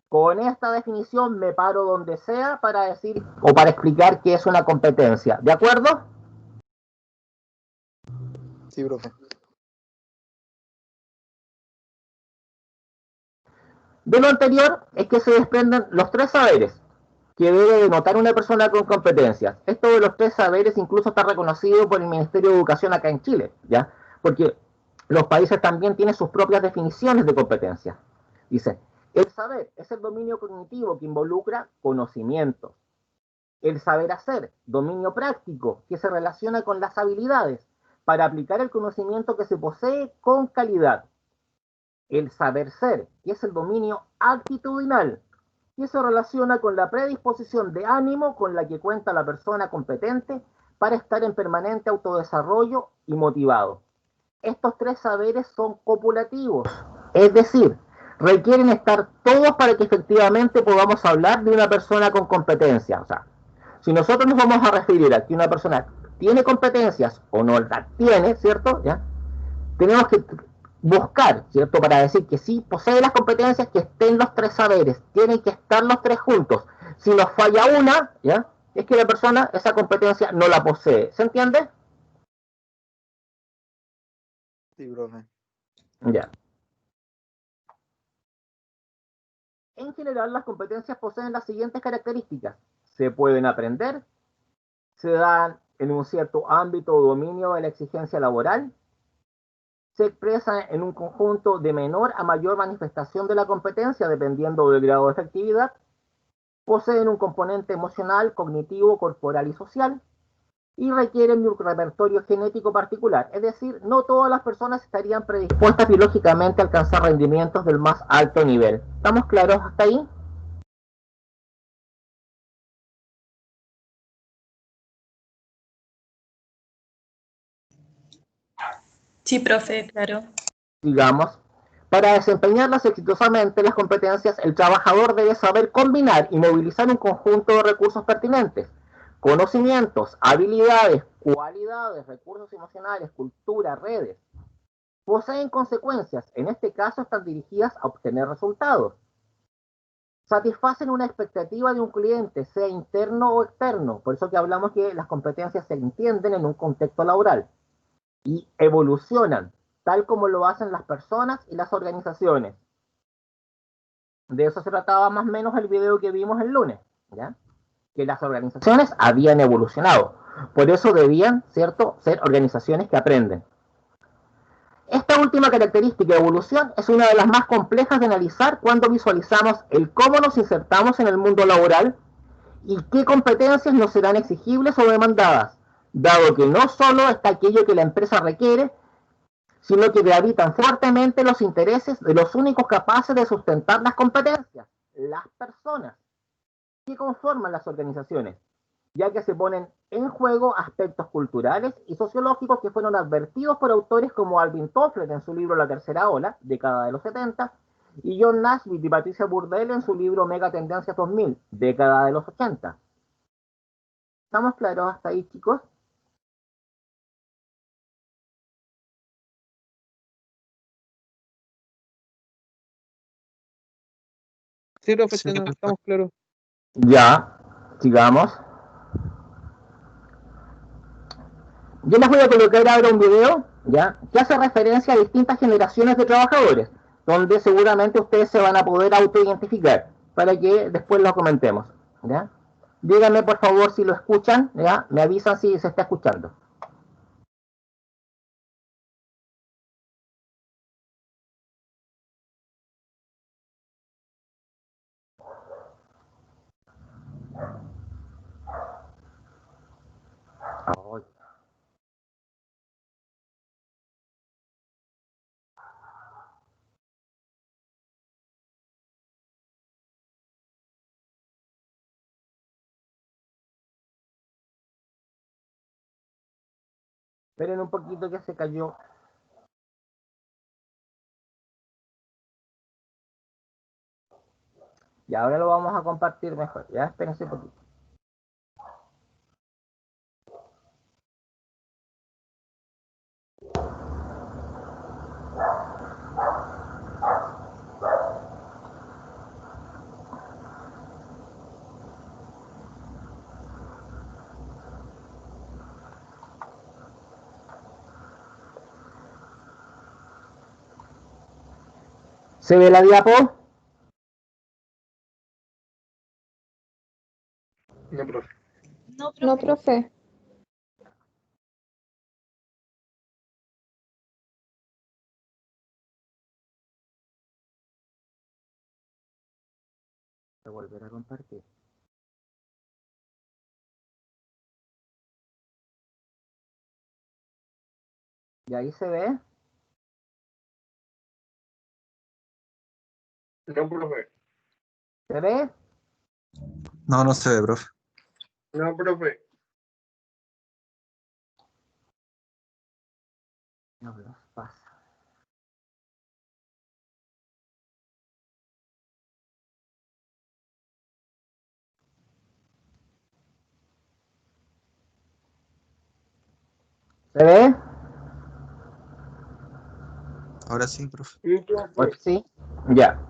Con esta definición me paro donde sea para decir o para explicar qué es una competencia. ¿De acuerdo? Sí, profe. De lo anterior es que se desprenden los 3 saberes que debe denotar una persona con competencias. Esto de los 3 saberes incluso está reconocido por el Ministerio de Educación acá en Chile, ¿ya? Porque los países también tienen sus propias definiciones de competencia. Dice, el saber es el dominio cognitivo que involucra conocimientos. El saber hacer, dominio práctico, que se relaciona con las habilidades para aplicar el conocimiento que se posee con calidad. El saber ser, que es el dominio actitudinal, que se relaciona con la predisposición de ánimo con la que cuenta la persona competente para estar en permanente autodesarrollo y motivado. Estos 3 saberes son copulativos, es decir, requieren estar todos para que efectivamente podamos hablar de una persona con competencia. O sea, si nosotros nos vamos a referir a que una persona tiene competencias o no las tiene, ¿cierto? ¿Ya? Tenemos que buscar, ¿cierto? Para decir que sí posee las competencias, que estén los 3 saberes, tienen que estar los 3 juntos. Si nos falla una, ¿ya? Es que la persona esa competencia no la posee. ¿Se entiende? Sí, profe. Ya. En general, las competencias poseen las siguientes características. Se pueden aprender, se dan en un cierto ámbito o dominio de la exigencia laboral, se expresan en un conjunto de menor a mayor manifestación de la competencia dependiendo del grado de efectividad, poseen un componente emocional, cognitivo, corporal y social, y requieren de un repertorio genético particular, es decir, no todas las personas estarían predispuestas biológicamente a alcanzar rendimientos del más alto nivel. ¿Estamos claros hasta ahí? Sí, profe, claro. Digamos, para desempeñarlas exitosamente las competencias, el trabajador debe saber combinar y movilizar un conjunto de recursos pertinentes, conocimientos, habilidades, cualidades, recursos emocionales, cultura, redes. Poseen consecuencias, en este caso están dirigidas a obtener resultados. Satisfacen una expectativa de un cliente, sea interno o externo, por eso que hablamos que las competencias se entienden en un contexto laboral y evolucionan, tal como lo hacen las personas y las organizaciones. De eso se trataba más o menos el video que vimos el lunes, ¿ya? Que las organizaciones habían evolucionado, por eso debían, ¿cierto?, ser organizaciones que aprenden. Esta última característica de evolución es una de las más complejas de analizar cuando visualizamos el cómo nos insertamos en el mundo laboral y qué competencias nos serán exigibles o demandadas, dado que no solo está aquello que la empresa requiere, sino que gravitan fuertemente los intereses de los únicos capaces de sustentar las competencias, las personas que conforman las organizaciones, ya que se ponen en juego aspectos culturales y sociológicos que fueron advertidos por autores como Alvin Toffler en su libro La Tercera Ola, década de los 70, y John Naisbitt y Patricia Burdell en su libro Mega Tendencias 2000, década de los 80. ¿Estamos claros hasta ahí, chicos? Sí, profe, Sí, estamos claros. Ya, sigamos. Yo les voy a colocar ahora un video, ¿ya?, que hace referencia a distintas generaciones de trabajadores, donde seguramente ustedes se van a poder autoidentificar, para que después lo comentemos, ¿ya? Díganme por favor si lo escuchan, ¿ya? Me avisan si se está escuchando. Ay. Esperen un poquito que se cayó. Y ahora lo vamos a compartir mejor, ya, espérense un poquito. ¿Se ve la diapo? No, profe. No, No, profe. profe. Voy a volver a compartir. ¿Y ahí se ve? No, profe. ¿Se ve? No, no se ve, profe. No, profe. No, los pasa. ¿Se ve? Ahora sí, profe. Sí, profe. Pues sí. Ya.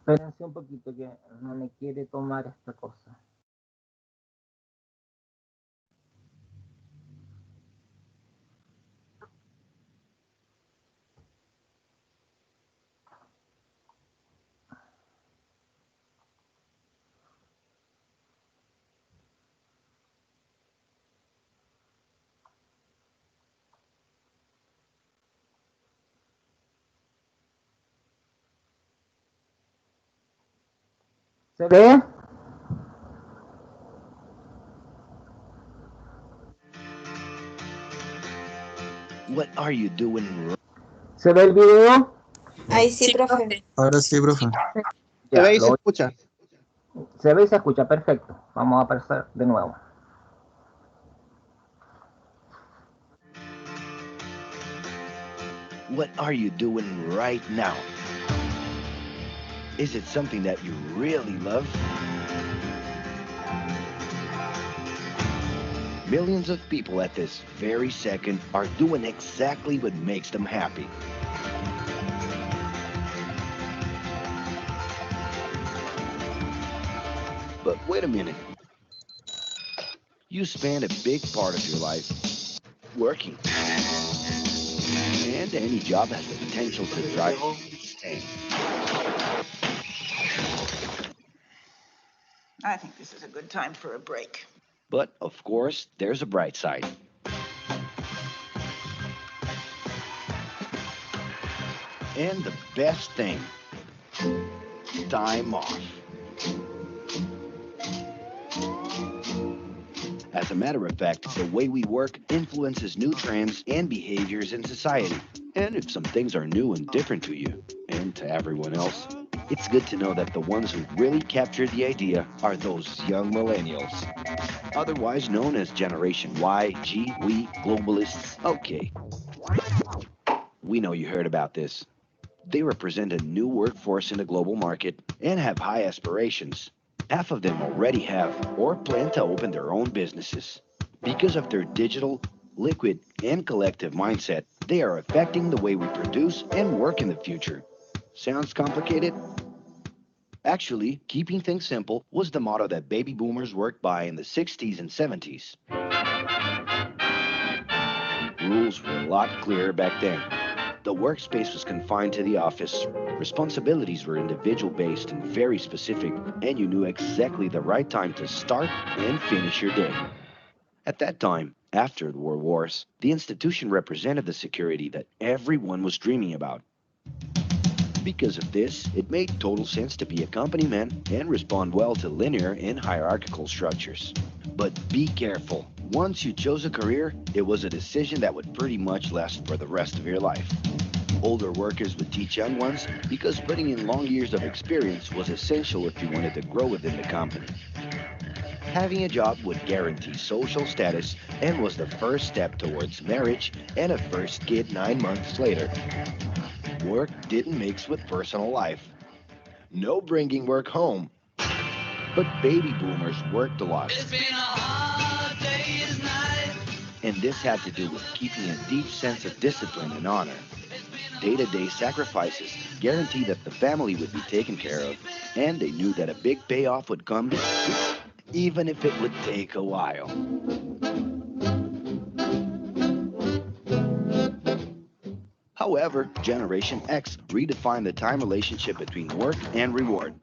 Espérense un poquito que no me quiere tomar esta cosa. ¿Se ve? What are you doing? ¿Se ve el video? Ahí sí, profe. Ahora sí, profe. Se ve y se lo- escucha. se ve y se escucha, perfecto. Vamos a aparecer de nuevo. What are you doing right now? Is it something that you really love? Millions of people at this very second are doing exactly what makes them happy. But wait a minute. You spend a big part of your life working. And any job has the potential to drive you insane. I think this is a good time for a break. But, of course, there's a bright side. And the best thing, time off. As a matter of fact, the way we work influences new trends and behaviors in society. And if some things are new and different to you, and to everyone else, it's good to know that the ones who really captured the idea are those young millennials. Otherwise known as Generation Y, G, we, globalists. Okay. We know you heard about this. They represent a new workforce in the global market and have high aspirations. Half of them already have or plan to open their own businesses. Because of their digital, liquid, and collective mindset, they are affecting the way we produce and work in the future. Sounds complicated? Actually, keeping things simple was the motto that baby boomers worked by in the 60s and 70s. Rules were a lot clearer back then. The workspace was confined to the office. Responsibilities were individual-based and very specific, and you knew exactly the right time to start and finish your day. At that time, after the World Wars, the institution represented the security that everyone was dreaming about. Because of this, it made total sense to be a company man and respond well to linear and hierarchical structures. But be careful. Once you chose a career, it was a decision that would pretty much last for the rest of your life. Older workers would teach young ones because putting in long years of experience was essential if you wanted to grow within the company. Having a job would guarantee social status and was the first step towards marriage and a first kid 9 months later. Work didn't mix with personal life. No bringing work home. But baby boomers worked a lot. It's been a hard day's night. And this had to do with keeping a deep sense of discipline and honor. Day-to-day sacrifices guaranteed that the family would be taken care of, and they knew that a big payoff would come, even if it would take a while. However, Generation X redefined the time relationship between work and reward.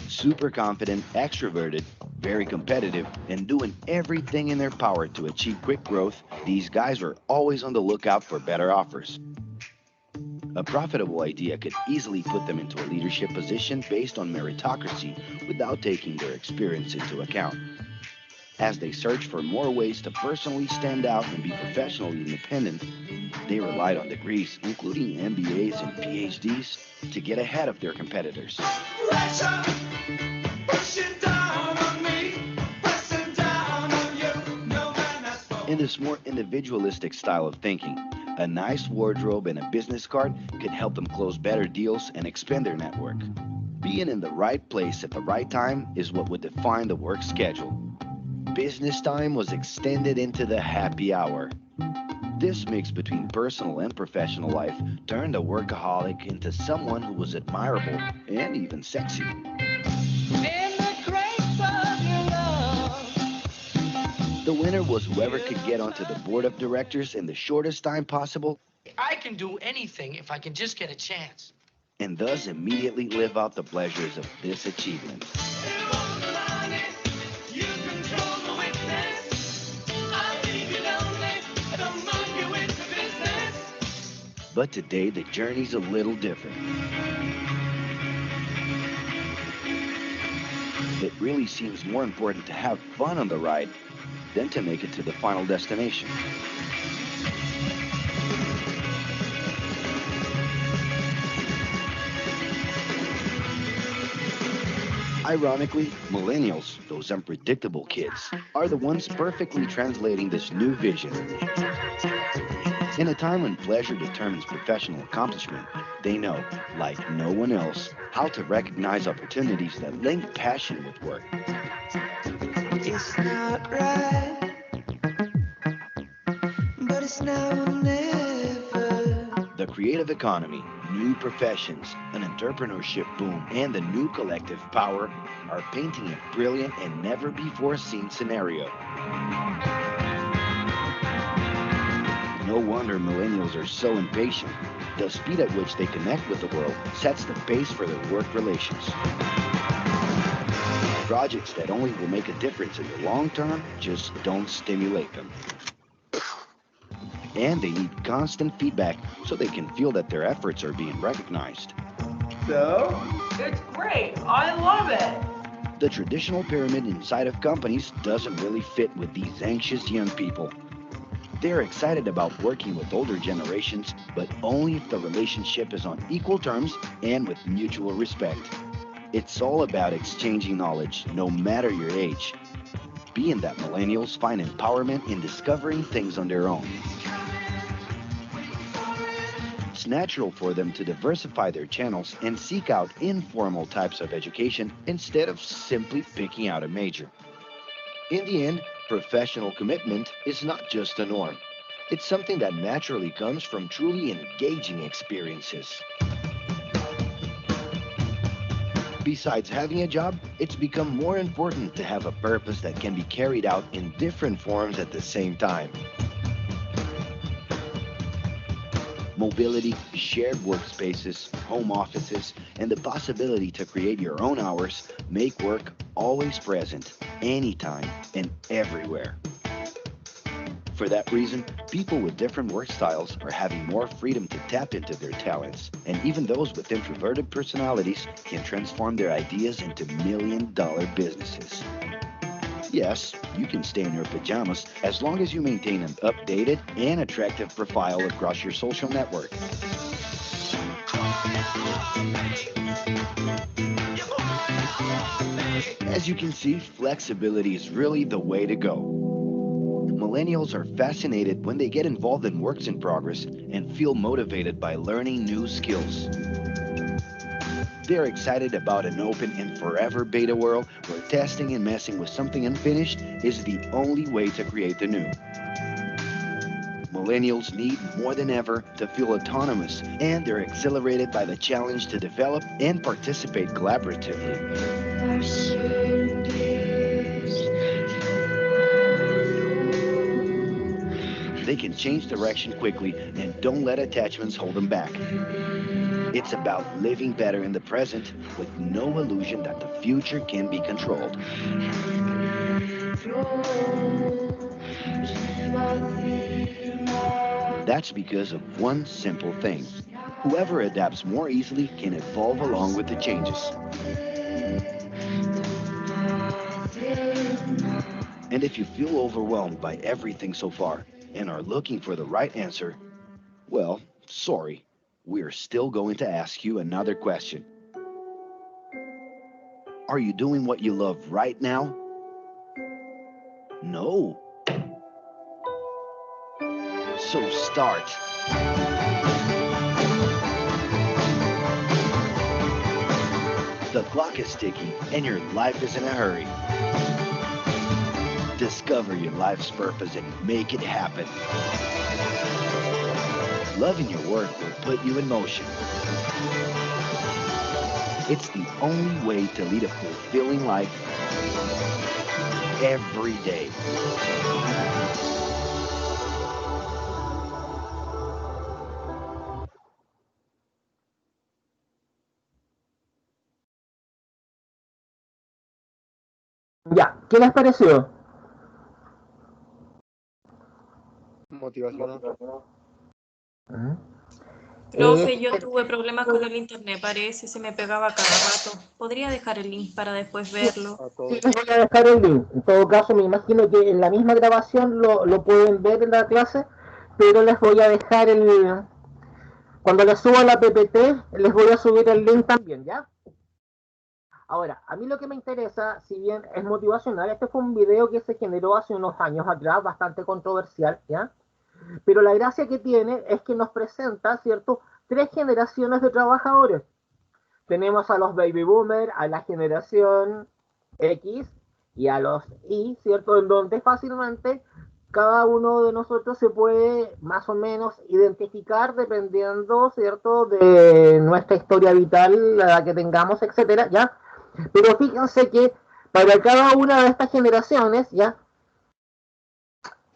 Super confident, extroverted, very competitive, and doing everything in their power to achieve quick growth, these guys were always on the lookout for better offers. A profitable idea could easily put them into a leadership position based on meritocracy without taking their experience into account. As they searched for more ways to personally stand out and be professionally independent, they relied on degrees, including MBAs and PhDs, to get ahead of their competitors. In this more individualistic style of thinking, a nice wardrobe and a business card could help them close better deals and expand their network. Being in the right place at the right time is what would define the work schedule. Business time was extended into the happy hour. This mix between personal and professional life turned a workaholic into someone who was admirable and even sexy. The winner was whoever could get onto the board of directors in the shortest time possible. I can do anything if I can just get a chance. And thus immediately live out the pleasures of this achievement. But today, the journey's a little different. It really seems more important to have fun on the ride than to make it to the final destination. Ironically, millennials, those unpredictable kids, are the ones perfectly translating this new vision. In a time when pleasure determines professional accomplishment, they know, like no one else, how to recognize opportunities that link passion with work. It's not right, but it's now or never. The creative economy, new professions, an entrepreneurship boom, and the new collective power are painting a brilliant and never-before-seen scenario. No wonder millennials are so impatient. The speed at which they connect with the world sets the pace for their work relations. Projects that only will make a difference in the long term just don't stimulate them. And they need constant feedback so they can feel that their efforts are being recognized. So? It's great. I love it. The traditional pyramid inside of companies doesn't really fit with these anxious young people. They're excited about working with older generations, but only if the relationship is on equal terms and with mutual respect. It's all about exchanging knowledge, no matter your age. Being that millennials find empowerment in discovering things on their own. It's natural for them to diversify their channels and seek out informal types of education instead of simply picking out a major. In the end, professional commitment is not just a norm. It's something that naturally comes from truly engaging experiences. Besides having a job, it's become more important to have a purpose that can be carried out in different forms at the same time. Mobility, shared workspaces, home offices, and the possibility to create your own hours make work always present, anytime and everywhere. For that reason, people with different work styles are having more freedom to tap into their talents, and even those with introverted personalities can transform their ideas into million-dollar businesses. Yes, you can stay in your pajamas as long as you maintain an updated and attractive profile across your social network. As you can see, flexibility is really the way to go. Millennials are fascinated when they get involved in works in progress and feel motivated by learning new skills. They're excited about an open and forever beta world where testing and messing with something unfinished is the only way to create the new. Millennials need more than ever to feel autonomous, and they're exhilarated by the challenge to develop and participate collaboratively. They can change direction quickly and don't let attachments hold them back. It's about living better in the present with no illusion that the future can be controlled. That's because of one simple thing. Whoever adapts more easily can evolve along with the changes. And if you feel overwhelmed by everything so far and are looking for the right answer, well, sorry, we're still going to ask you another question. Are you doing what you love right now? No. So start. The clock is ticking and your life is in a hurry. Discover your life's purpose and make it happen. Loving your work will put you in motion. It's the only way to lead a fulfilling life every day. Ya, ¿qué les pareció? Motivacional. Profe, yo tuve problemas con el internet, parece, se me pegaba cada rato. ¿Podría dejar el link para después verlo? Sí, les voy a dejar el link. En todo caso, me imagino que en la misma grabación lo pueden ver en la clase, pero les voy a dejar cuando les suba la PPT, les voy a subir el link también, ¿ya? Ahora, a mí lo que me interesa, si bien es motivacional, este fue un video que se generó hace unos años atrás, bastante controversial, ¿ya? Pero la gracia que tiene es que nos presenta, ¿cierto?, 3 generaciones de trabajadores. Tenemos a los baby boomers, a la generación X y a los Y, ¿cierto?, en donde fácilmente cada uno de nosotros se puede más o menos identificar dependiendo, ¿cierto?, de nuestra historia vital, la que tengamos, etcétera, ¿ya? Pero fíjense que para cada una de estas generaciones, ¿ya?,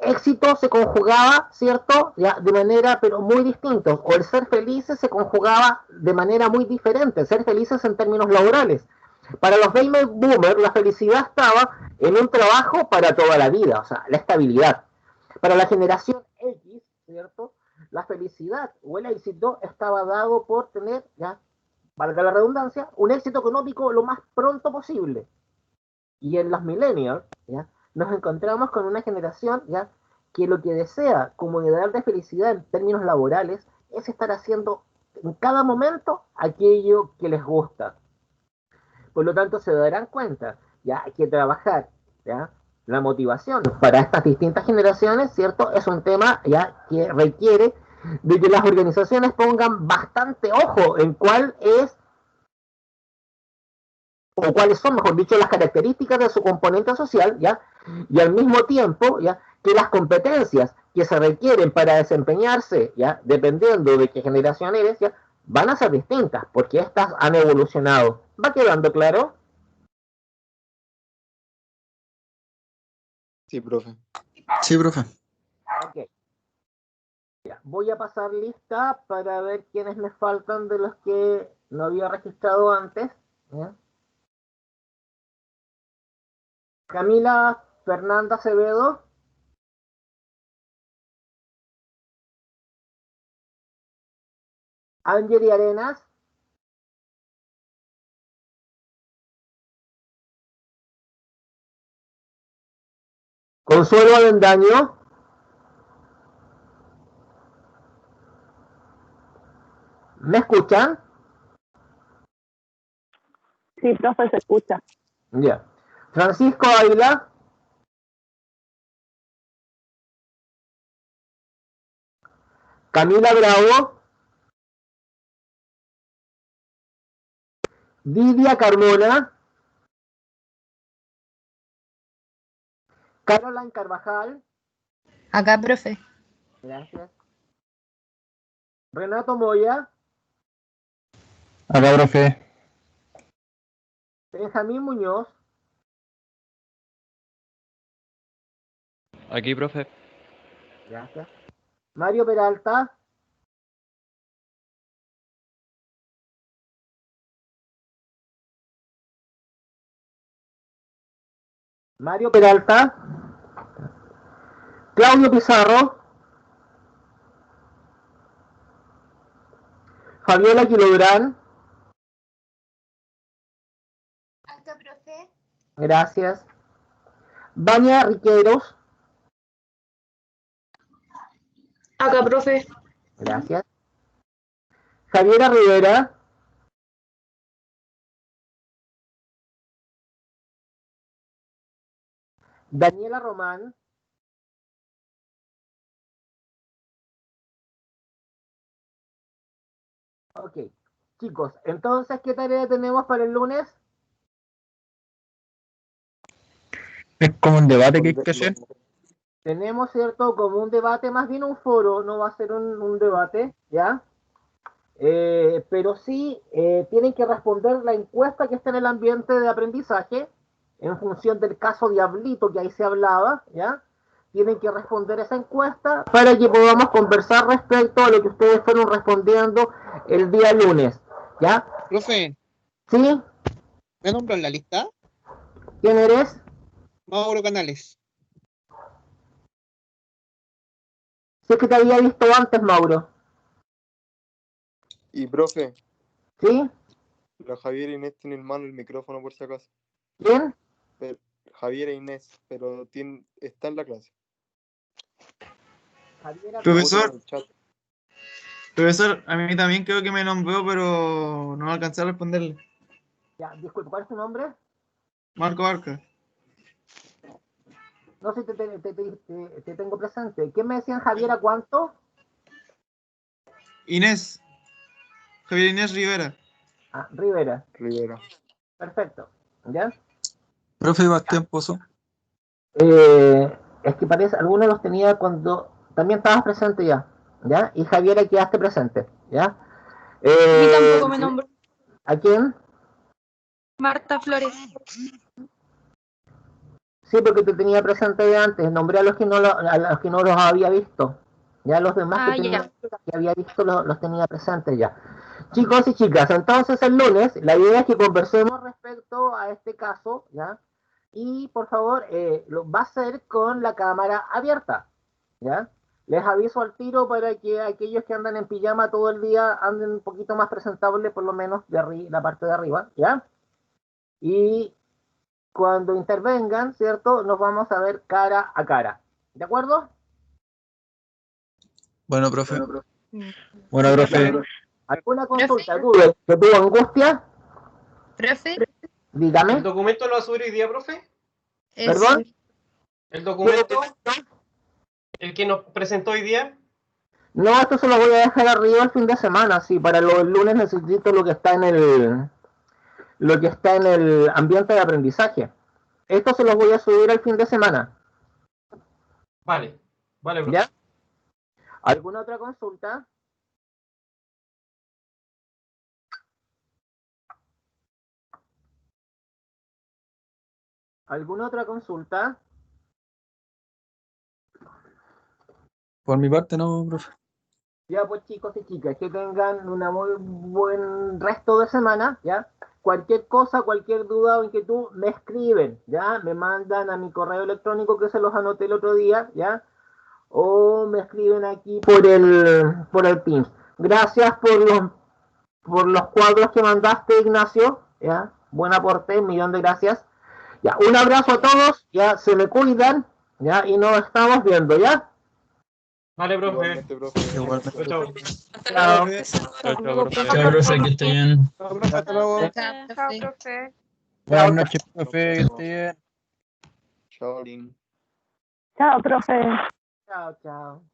éxito se conjugaba, ¿cierto?, ya, de manera pero muy distinta, o el ser felices se conjugaba de manera muy diferente, ser felices en términos laborales. Para los baby boomers, la felicidad estaba en un trabajo para toda la vida, o sea, la estabilidad. Para la generación X, ¿cierto?, la felicidad o el éxito estaba dado por tener, ya, valga la redundancia, un éxito económico lo más pronto posible. Y en los millennials, ¿ya?, nos encontramos con una generación, ¿ya?, que lo que desea como ideal de felicidad en términos laborales es estar haciendo en cada momento aquello que les gusta. Por lo tanto, se darán cuenta, ¿ya?, que trabajar, ¿ya?, la motivación para estas distintas generaciones, ¿cierto?, es un tema, ¿ya?, que requiere de que las organizaciones pongan bastante ojo en cuál es o cuáles son, mejor dicho, las características de su componente social, ¿ya?, y al mismo tiempo, ¿ya?, que las competencias que se requieren para desempeñarse, ¿ya?, dependiendo de qué generación eres, ¿ya?, van a ser distintas, porque estas han evolucionado. ¿Va quedando claro? Sí, profe. Sí, profe. Ok. Ya, voy a pasar lista para ver quiénes me faltan de los que no había registrado antes, ¿ya? Camila Fernanda Acevedo. Angeli Arenas. Consuelo Avendaño. ¿Me escuchan? Sí, profe, se escucha. Ya. Francisco Ávila. Camila Bravo. Lidia Carmona. Caroline Carvajal. Acá, profe. Gracias. Renato Moya. Acá, profe. Benjamín Muñoz. Aquí, profe. Gracias. Mario Peralta. Mario Peralta. Claudio Pizarro. Fabiola Quilográn. Acá, profe. Gracias. Vania Riqueros. Acá, profe. Gracias. Javiera Rivera. Daniela Román. Ok. Chicos, entonces, ¿qué tarea tenemos para el lunes? Es como un debate que hay que hacer. Tenemos, ¿cierto? Como un debate, más bien un foro, no va a ser un debate, ¿ya? Pero sí tienen que responder la encuesta que está en el ambiente de aprendizaje, en función del caso Diablito que ahí se hablaba, ¿ya? Tienen que responder esa encuesta para que podamos conversar respecto a lo que ustedes fueron respondiendo el día lunes, ¿ya? Profe, ¿Sí? ¿me nombran en la lista? ¿Quién eres? Mauro Canales. Si es que te había visto antes, Mauro. Y profe, ¿Sí? la Javiera Inés tiene en mano el micrófono por si acaso. ¿Quién? Javiera Inés, pero está en la clase. Profesor, a mí también creo que me nombró, pero no alcancé a responderle. Ya, disculpe, ¿cuál es tu nombre? Marco Barca. No sé si te tengo presente. ¿Qué me decían, Javiera, cuánto? Inés. Javier Inés Rivera. Ah, Rivera. Rivera. Perfecto. ¿Ya? Profe Bastián Pozo. Es que parece, algunos los tenía cuando también estabas presente ya. ¿Ya? Y Javiera quedaste presente. ¿Ya? A mí tampoco me nombró. ¿A quién? Marta Flores. Sí, porque te tenía presente de antes. Nombré a los que no los había visto. Ya los demás que había visto los tenía presentes ya. Chicos y chicas, entonces el lunes la idea es que conversemos respecto a este caso, ¿ya? Y por favor, lo va a ser con la cámara abierta, ¿ya? Les aviso al tiro para que aquellos que andan en pijama todo el día anden un poquito más presentables, por lo menos de la parte de arriba, ¿ya? Y cuando intervengan, ¿cierto? Nos vamos a ver cara a cara. ¿De acuerdo? Bueno, profe. Bueno, profe. ¿Alguna consulta? ¿Duda? ¿Que tuvo angustia? Profe. Dígame. ¿El documento lo va a subir hoy día, profe? ¿Perdón? ¿El documento? ¿El que nos presentó hoy día? No, esto se lo voy a dejar arriba el fin de semana. Sí, para los lunes necesito lo que está en el ambiente de aprendizaje. Esto se los voy a subir el fin de semana. Vale, profe. ¿Ya? ¿Alguna otra consulta? ¿Alguna otra consulta? Por mi parte no, profe. Ya pues chicos y chicas, que tengan un muy buen resto de semana, ¿ya? Cualquier cosa, cualquier duda o inquietud, me escriben, ¿ya? Me mandan a mi correo electrónico que se los anoté el otro día, ¿ya? O me escriben aquí por el Teams. Gracias por los cuadros que mandaste, Ignacio, ¿ya? Buen aporte, 1.000.000 de gracias. Ya, un abrazo a todos, ya se me cuidan, Ya, y nos estamos viendo, ¿ya? Vale, profe. Igualmente, profe. Igualmente. Chao. Chao. Chao, profe, que esté bien. Hasta luego. Chao, profe. Buenas noches, profe, que esté bien. Chao, Lin. Chao, profe. Chao, chao.